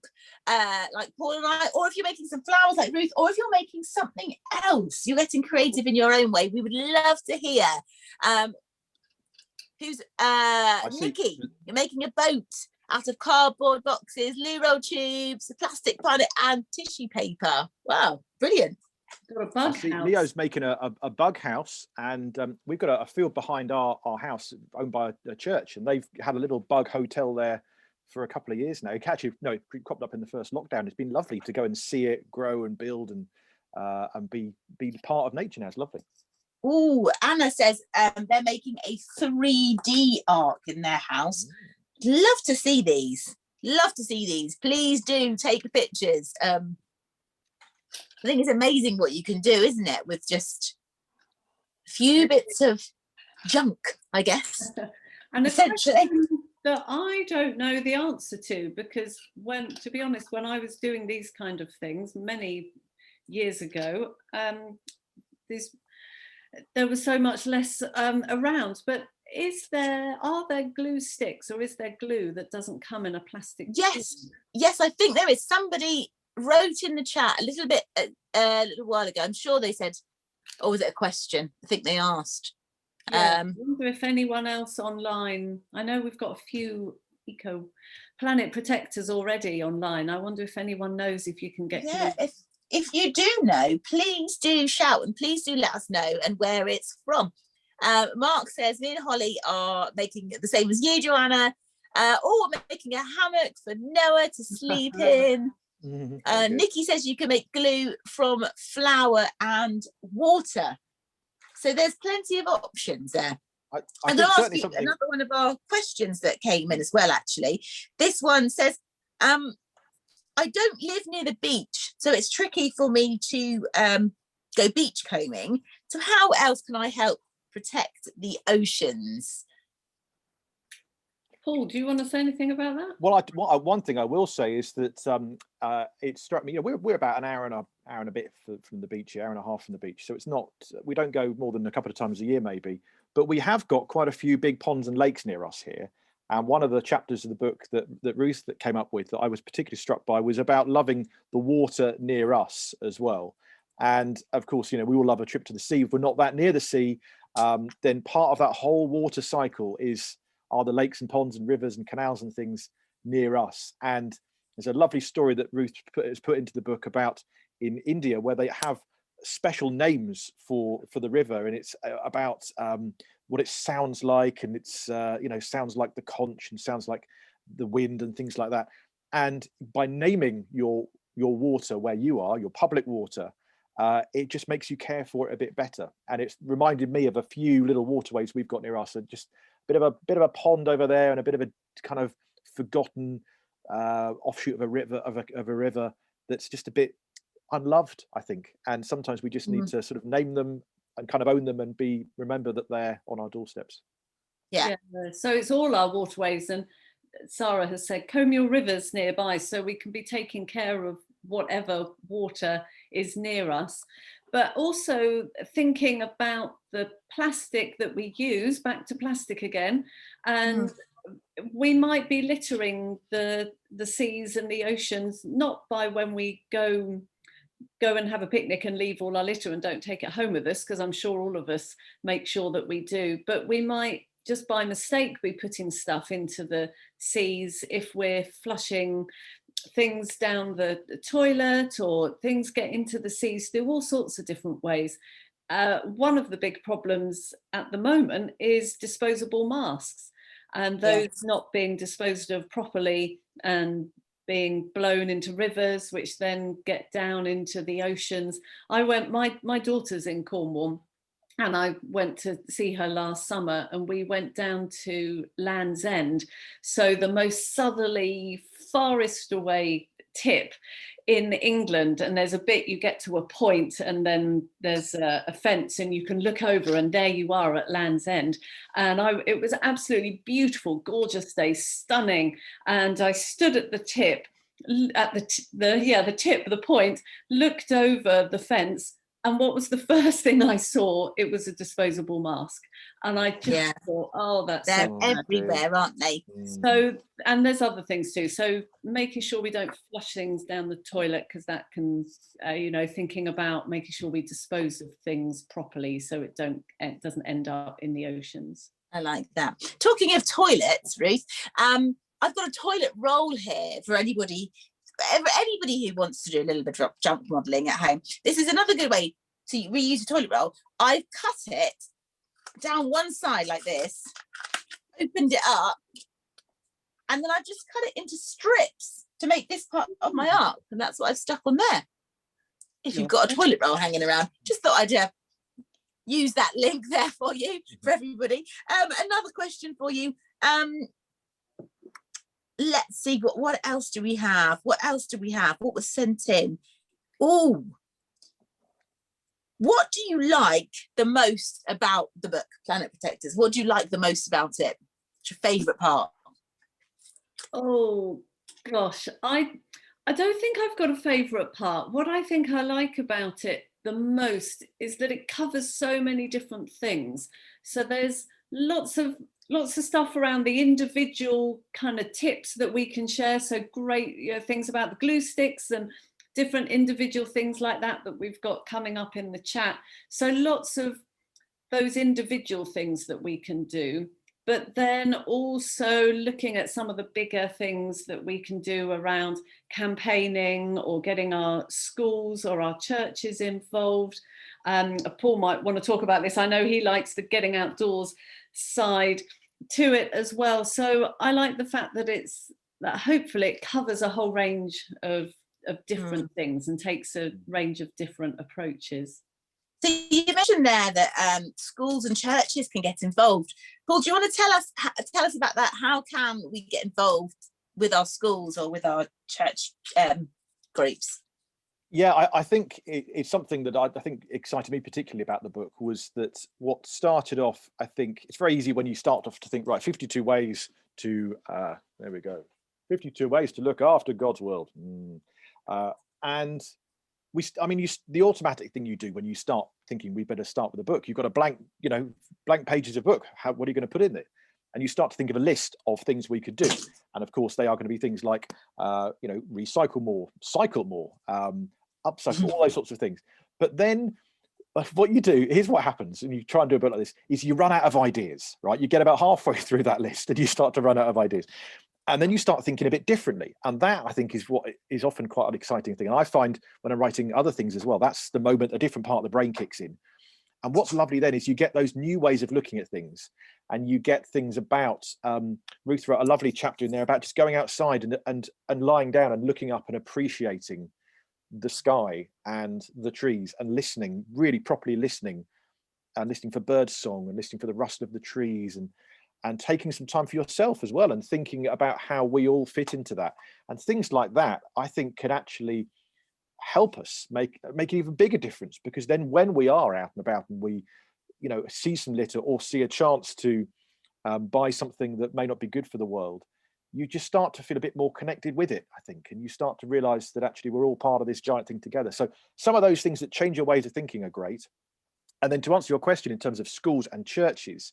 like Paul and I, or if you're making some flowers like Ruth, or if you're making something else. You're getting creative in your own way. We would love to hear. Who's Nikki? You're making a boat out of cardboard boxes, loo roll tubes, a plastic planet, and tissue paper. Wow, brilliant. Got a bug house. Leo's making a bug house, and we've got a field behind our house owned by a church, and they've had a little bug hotel there for a couple of years now. It cropped up in the first lockdown. It's been lovely to go and see it grow and build and be part of nature now. It's lovely. Oh, Anna says they're making a 3D arc in their house. Love to see these. Please do take pictures. I think it's amazing what you can do, isn't it, with just a few bits of junk, I guess. And essentially that I don't know the answer to, because to be honest, when I was doing these kind of things many years ago, there was so much less around. But are there glue sticks, or is there glue that doesn't come in a plastic yes, I think there is. Somebody wrote in the chat a little while ago. I'm sure they said, or was it a question? I think they asked. I wonder if anyone else online, I know we've got a few eco planet protectors already online. I wonder if anyone knows if you can get if you do know, please do shout, and please do let us know and where it's from. Mark says me and Holly are making the same as you, Joanna. We're making a hammock for Noah to sleep in. Nikki says you can make glue from flour and water. So there's plenty of options there. I'm going to ask you another one of our questions that came in as well, actually. This one says, I don't live near the beach, so it's tricky for me to go beach combing. So how else can I help protect the oceans? Paul, do you want to say anything about that? Well, one thing I will say is that it struck me. We're about an hour and a bit from the beach, hour and a half from the beach. So it's not. We don't go more than a couple of times a year, maybe. But we have got quite a few big ponds and lakes near us here. And one of the chapters of the book that Ruth came up with that I was particularly struck by was about loving the water near us as well. And of course, we all love a trip to the sea. If we're not that near the sea, then part of that whole water cycle are the lakes and ponds and rivers and canals and things near us. And there's a lovely story that Ruth has put into the book about in India, where they have special names for the river, and it's about what it sounds like, and it's sounds like the conch and sounds like the wind and things like that. And by naming your water where you are, your public water, it just makes you care for it a bit better. And it's reminded me of a few little waterways we've got near us, and just a bit of a pond over there, and a bit of a kind of forgotten offshoot of a river that's just a bit unloved, I think. And sometimes we just need to sort of name them and kind of own them, and remember that they're on our doorsteps. Yeah. So it's all our waterways, and Sarah has said comb your rivers nearby, so we can be taking care of whatever water is near us. But also thinking about the plastic that we use, back to plastic again, and we might be littering the seas and the oceans, not by when we go and have a picnic and leave all our litter and don't take it home with us, because I'm sure all of us make sure that we do, but we might just by mistake be putting stuff into the seas if we're flushing things down the toilet, or things get into the seas through all sorts of different ways. One of the big problems at the moment is disposable masks, and those not being disposed of properly and being blown into rivers, which then get down into the oceans. My daughter's in Cornwall, and I went to see her last summer, and we went down to Land's End, so the most southerly, farthest away tip in England. And there's a bit, you get to a point and then there's a fence and you can look over, and there you are at Land's End. And it was absolutely beautiful, gorgeous day, stunning. And I stood at the tip, at the point, looked over the fence, and what was the first thing I saw? It was a disposable mask. And I just thought, oh, that's they're so everywhere, aren't they? So, and there's other things too. So making sure we don't flush things down the toilet, because that can, thinking about making sure we dispose of things properly so it doesn't end up in the oceans. I like that. Talking of toilets, Ruth, I've got a toilet roll here for anybody who wants to do a little bit of junk modelling at home. This is another good way to reuse a toilet roll. I've cut it down one side like this, opened it up, and then I've just cut it into strips to make this part of my arc, and that's what I've stuck on there. If you've got a toilet roll hanging around, just thought I'd use that link there for you, for everybody. Another question for you. Let's see, what else do we have? What was sent in? Oh, what do you like the most about the book, Planet Protectors? What do you like the most about it? What's your favourite part? Oh gosh, I don't think I've got a favourite part. What I think I like about it the most is that it covers so many different things. So there's lots of stuff around the individual kind of tips that we can share. So great things about the glue sticks and different individual things like that we've got coming up in the chat. So lots of those individual things that we can do, but then also looking at some of the bigger things that we can do around campaigning or getting our schools or our churches involved. Paul might want to talk about this. I know he likes the getting outdoors side to it as well. So I like the fact that that hopefully it covers a whole range of different things and takes a range of different approaches. So you mentioned there that schools and churches can get involved. Paul, do you want to tell us about that? How can we get involved with our schools or with our church groups? Yeah, I think it's something that I think excited me particularly about the book was that what started off, I think it's very easy when you start off to think, right, 52 ways to, there we go, 52 ways to look after God's world. And the automatic thing you do when you start thinking we better start with a book, you've got a blank pages of book. What are you going to put in there? And you start to think of a list of things we could do. And of course, they are going to be things like, recycle more, cycle more, upcycle, all those sorts of things. But then what you do, here's what happens, and you try and do a bit like this, is you run out of ideas, right? You get about halfway through that list and you start to run out of ideas. And then you start thinking a bit differently. And that, I think, is what is often quite an exciting thing. And I find when I'm writing other things as well, that's the moment a different part of the brain kicks in. And what's lovely then is you get those new ways of looking at things, and you get things about, Ruth wrote a lovely chapter in there about just going outside and lying down and looking up and appreciating the sky and the trees and listening, really properly listening, and listening for bird song and listening for the rustle of the trees, and taking some time for yourself as well, and thinking about how we all fit into that. And things like that, I think, can actually help us make an even bigger difference, because then when we are out and about and we, you know, see some litter or see a chance to buy something that may not be good for the world, you just start to feel a bit more connected with it, I think, and you start to realize that actually we're all part of this giant thing together. So some of those things that change your ways of thinking are great. And then to answer your question in terms of schools and churches,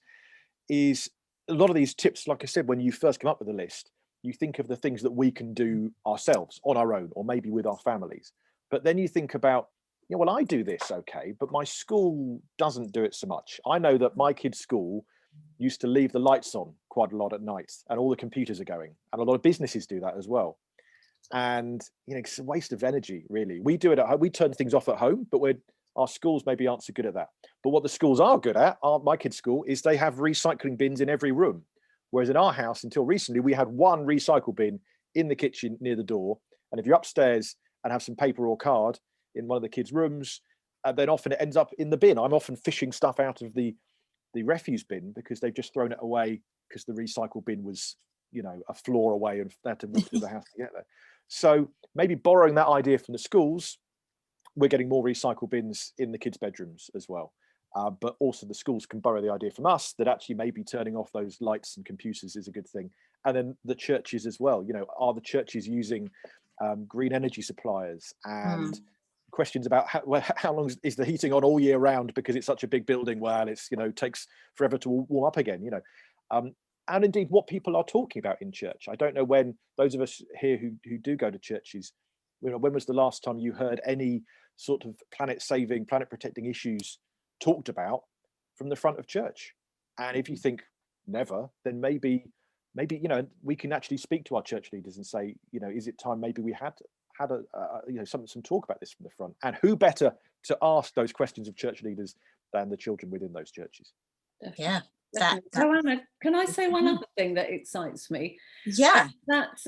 is a lot of these tips, like I said, when you first come up with the list, you think of the things that we can do ourselves on our own, or maybe with our families. But then you think about, you know, well, I do this okay, but my school doesn't do it so much. I know that my kids' school used to leave the lights on quite a lot at night, and all the computers are going, and a lot of businesses do that as well. And, you know, it's a waste of energy, really. We do it at home, we turn things off at home, but our schools maybe aren't so good at that. But what the schools are good at, my kids' school, is they have recycling bins in every room. Whereas in our house, until recently, we had one recycle bin in the kitchen near the door. And if you're upstairs and have some paper or card in one of the kids' rooms, then often it ends up in the bin. I'm often fishing stuff out of the refuse bin because they've just thrown it away because the recycle bin was, you know, a floor away and they had to walk through the house to get there. So maybe borrowing that idea from the schools, we're getting more recycle bins in the kids' bedrooms as well. But also the schools can borrow the idea from us that actually maybe turning off those lights and computers is a good thing. And then the churches as well, you know, are the churches using green energy suppliers, and questions about how long is the heating on all year round because it's such a big building? Well, it's, you know, takes forever to warm up again, you know. And indeed what people are talking about in church. I don't know when those of us here who do go to churches, you know, when was the last time you heard any sort of planet saving, planet protecting issues talked about from the front of church? And if you think never, then maybe, you know, we can actually speak to our church leaders and say, you know, is it time maybe we had a you know, some talk about this from the front? And who better to ask those questions of church leaders than the children within those churches? Yeah. Joanna, can I say one other thing that excites me? Yeah.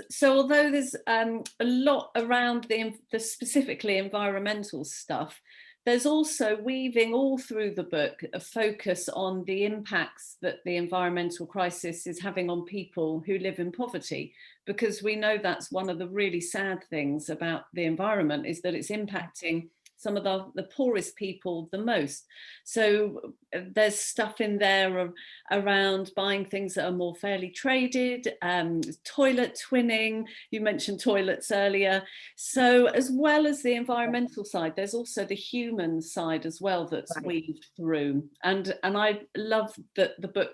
So although there's a lot around the specifically environmental stuff, there's also weaving all through the book a focus on the impacts that the environmental crisis is having on people who live in poverty, because we know that's one of the really sad things about the environment, is that it's impacting some of the poorest people the most. So there's stuff in there around buying things that are more fairly traded, toilet twinning, you mentioned toilets earlier. So as well as the environmental side, there's also the human side as well that's weaved through. And I love that the book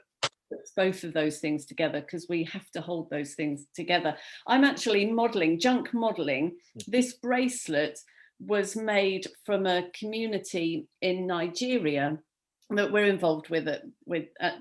puts both of those things together, because we have to hold those things together. I'm actually junk modeling. This bracelet was made from a community in Nigeria that we're involved with at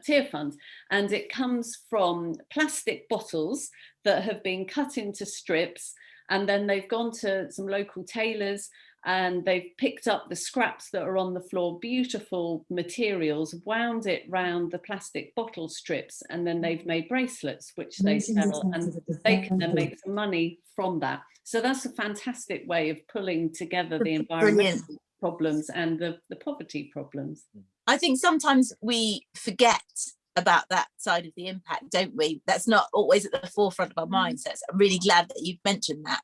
Tear Fund, and it comes from plastic bottles that have been cut into strips, and then they've gone to some local tailors and they've picked up the scraps that are on the floor, beautiful materials, wound it round the plastic bottle strips, and then they've made bracelets which they sell, and they can then make some money from that. So that's a fantastic way of pulling together the environmental problems and the poverty problems. I think sometimes we forget about that side of the impact, don't we? That's not always at the forefront of our minds. So I'm really glad that you've mentioned that.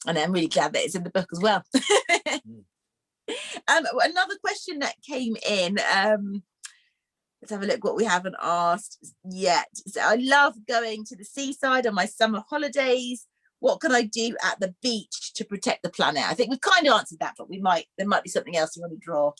And I'm really glad that it's in the book as well. Another question that came in, let's have a look what we haven't asked yet. So I love going to the seaside on my summer holidays. What can I do at the beach to protect the planet? I think we've kind of answered that, but there might be something else you want to draw.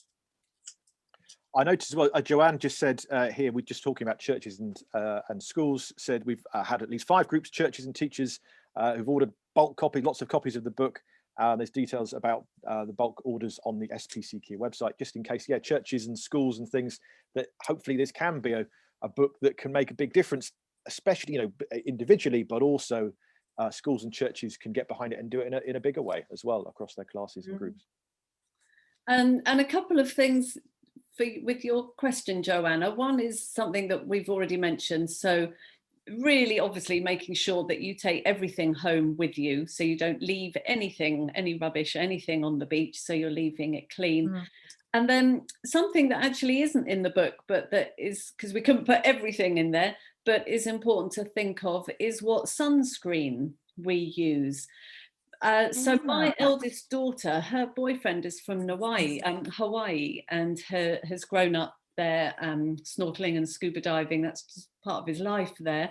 I noticed as well, Joanne just said here, we're just talking about churches and schools, said we've had at least 5 groups, churches and teachers who've ordered bulk copies, lots of copies of the book, There's details about the bulk orders on the SPCQ website, just in case, churches and schools and things, that hopefully this can be a book that can make a big difference, especially, individually, but also schools and churches can get behind it and do it in a bigger way as well across their classes and groups. And a couple of things with your question, Joanna. One is something that we've already mentioned. So really, obviously, making sure that you take everything home with you, so you don't leave anything, any rubbish, anything on the beach, so you're leaving it clean. And then something that actually isn't in the book, but that is, because we couldn't put everything in there, but is important to think of, is what sunscreen we use. So my eldest daughter, her boyfriend is from Hawaii, and has grown up there snorkeling and scuba diving. That's just part of his life there.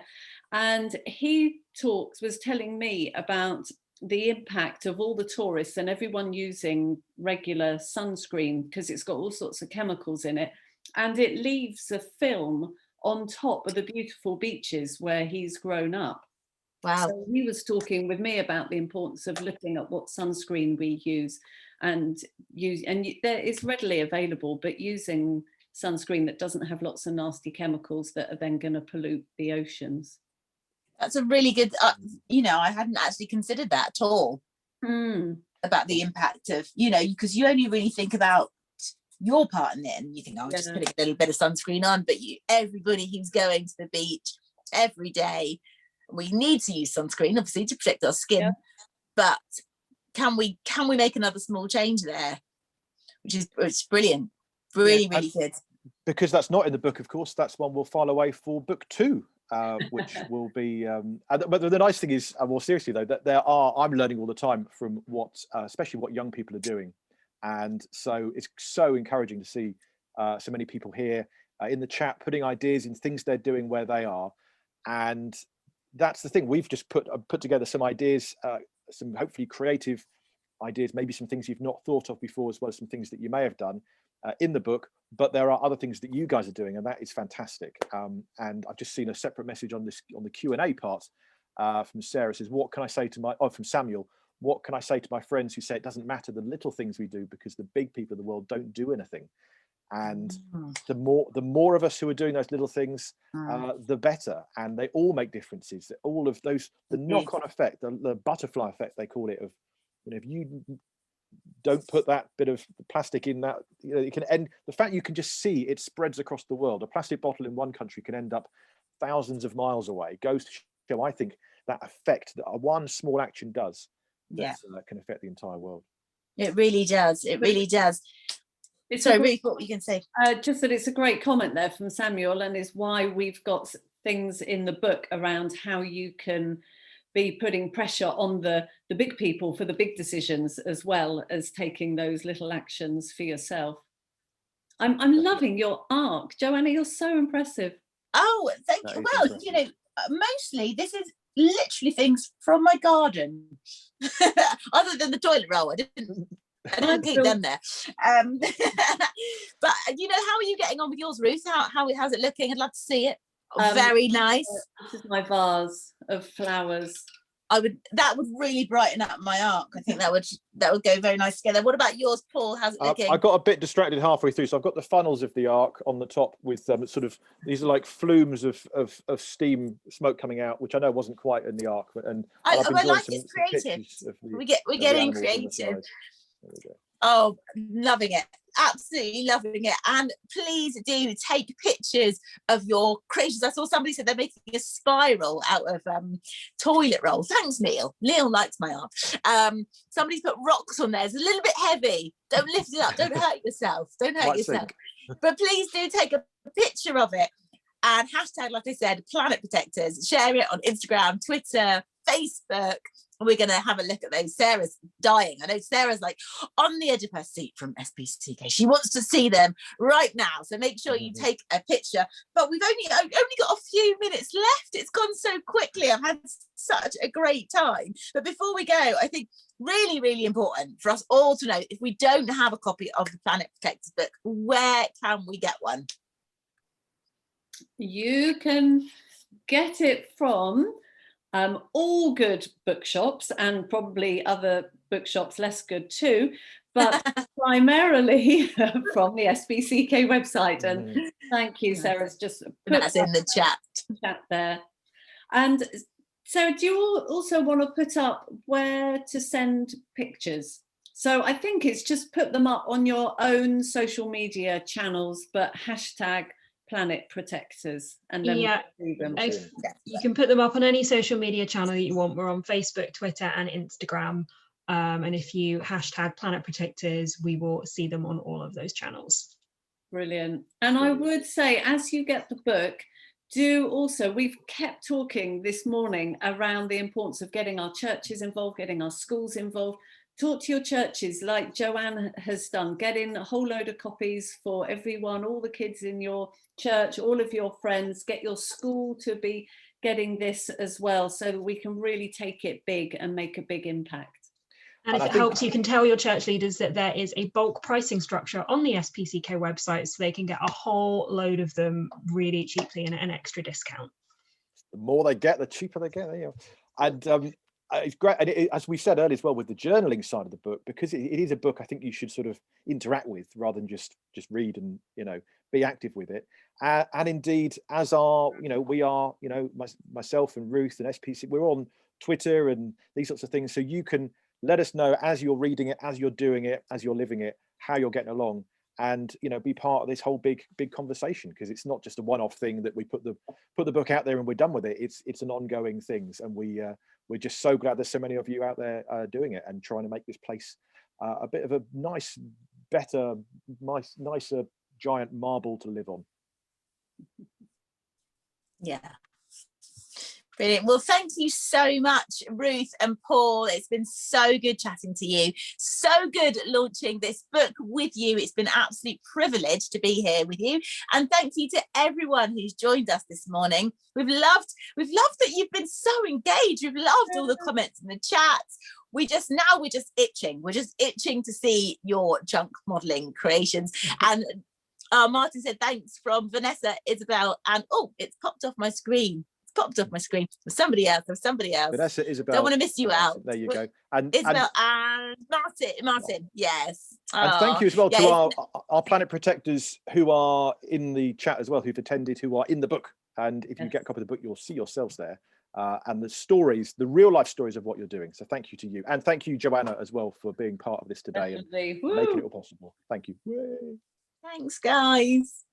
And he was telling me about the impact of all the tourists and everyone using regular sunscreen, because it's got all sorts of chemicals in it, and it leaves a film on top of the beautiful beaches where he's grown up. Wow. So he was talking with me about the importance of looking at what sunscreen we use, and it's readily available, but using sunscreen that doesn't have lots of nasty chemicals that are then going to pollute the oceans. That's a really good, I hadn't actually considered that at all, about the impact of, because you only really think about your part in it, and you think, just putting a little bit of sunscreen on, but everybody who's going to the beach every day, we need to use sunscreen, obviously, to protect our skin, but can we make another small change there, it's brilliant, really good. Because that's not in the book, of course, that's one we'll file away for book 2, which will be but the nice thing is, more seriously though, that I'm learning all the time from especially what young people are doing, and so it's so encouraging to see so many people here in the chat putting ideas in things they're doing where they are. And that's the thing, we've just put together some ideas, some hopefully creative ideas, maybe some things you've not thought of before, as well as some things that you may have done in the book, but there are other things that you guys are doing, and that is fantastic. And I've just seen a separate message on the Q&A part from Sarah. Says, what can I say from Samuel, what can I say to my friends who say it doesn't matter the little things we do because the big people of the world don't do anything? And the more of us who are doing those little things, the better, and they all make differences. All of those, the knock-on effect, the butterfly effect they call it, of if you don't put that bit of plastic in, that it can end. The fact you can just see it spreads across the world. A plastic bottle in one country can end up thousands of miles away. Goes to show, I think, that effect that one small action does, that can affect the entire world. It really does. It really does. Sorry, Ruth, what were you going to say? Just that it's a great comment there from Samuel, and is why we've got things in the book around how you can be putting pressure on the big people for the big decisions, as well as taking those little actions for yourself. I'm loving your arc, Joanna. You're so impressive. Oh, thank you. Well, mostly this is literally things from my garden, other than the toilet roll. I didn't keep them there. But how are you getting on with yours, Ruth? How's it looking? I'd love to see it. Very nice. This is my vase of flowers. That would really brighten up my arc. I think that would go very nice together. What about yours, Paul? How's it looking? I got a bit distracted halfway through, so I've got the funnels of the arc on the top with sort of, these are like flumes of steam smoke coming out, which I know wasn't quite in the arc. And I like it's creative. We're getting creative. Oh, loving it. Absolutely loving it. And please do take pictures of your creations. I saw somebody said they're making a spiral out of toilet roll. Thanks, Neil. Neil likes my art. Somebody's put rocks on there. It's a little bit heavy. Don't lift it up. Don't hurt yourself. But please do take a picture of it. And hashtag, like I said, Planet Protectors. Share it on Instagram, Twitter, Facebook. We're going to have a look at those. Sarah's dying. I know Sarah's like on the edge of her seat from SPCK. She wants to see them right now. So make sure you take a picture. But we've only got a few minutes left. It's gone so quickly. I've had such a great time. But before we go, I think really, really important for us all to know, if we don't have a copy of the Planet Protectors book, where can we get one? You can get it from all good bookshops, and probably other bookshops less good too, but primarily from the SPCK website. And thank you, Sarah's just put That's in the chat there. And so do you also want to put up where to send pictures? So I think it's just put them up on your own social media channels, but hashtag Planet Protectors, and then Yeah, we'll see them. You can put them up on any social media channel that you want. We're on Facebook, Twitter and Instagram. And if you hashtag Planet Protectors, we will see them on all of those channels. Brilliant. And I would say, as you get the book, do also, we've kept talking this morning around the importance of getting our churches involved, getting our schools involved. Talk to your churches like Joanna has done, get in a whole load of copies for everyone, all the kids in your church, all of your friends, get your school to be getting this as well, so that we can really take it big and make a big impact. And if it helps, you can tell your church leaders that there is a bulk pricing structure on the SPCK website, so they can get a whole load of them really cheaply and at an extra discount. The more they get, the cheaper they get. And it's great, and as we said earlier as well, with the journaling side of the book, because it is a book I think you should sort of interact with rather than just read and be active with it. And indeed, as are we are myself and Ruth and SPC, we're on Twitter and these sorts of things, so you can let us know as you're reading it, as you're doing it, as you're living it, how you're getting along, and be part of this whole big conversation, because it's not just a one-off thing that we put the book out there and we're done with it. It's an ongoing thing, and we're just so glad there's so many of you out there doing it and trying to make this place a bit of a nicer giant marble to live on. Yeah. Brilliant. Well, thank you so much, Ruth and Paul. It's been so good chatting to you. So good launching this book with you. It's been an absolute privilege to be here with you. And thank you to everyone who's joined us this morning. We've loved that you've been so engaged. We've loved all the comments in the chat. We're just itching. We're just itching to see your junk modelling creations. And Martin said thanks from Vanessa, Isabel, and it's popped off my screen. Somebody else. Vanessa, Isabel. Don't want to miss you out. There you go. And Isabel and Martin. Yes. And thank you as well to our Planet Protectors who are in the chat as well, who've attended, who are in the book. And if you get a copy of the book, you'll see yourselves there. And the stories, the real life stories of what you're doing. So thank you to you. And thank you, Joanna, as well, for being part of this today and making it all possible. Thank you. Yay. Thanks, guys.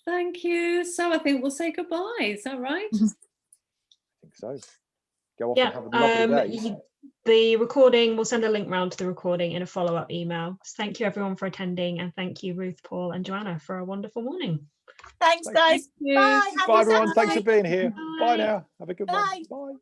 Thank you. So I think we'll say goodbye. Is that right? I think so. Go off and have a lovely day. The recording, we'll send a link round to the recording in a follow-up email. Thank you everyone for attending, and thank you Ruth, Paul and Joanna for a wonderful morning. Thanks guys. You. Bye. Bye everyone. Thanks for being here. Bye. Bye now. Have a good one. Bye.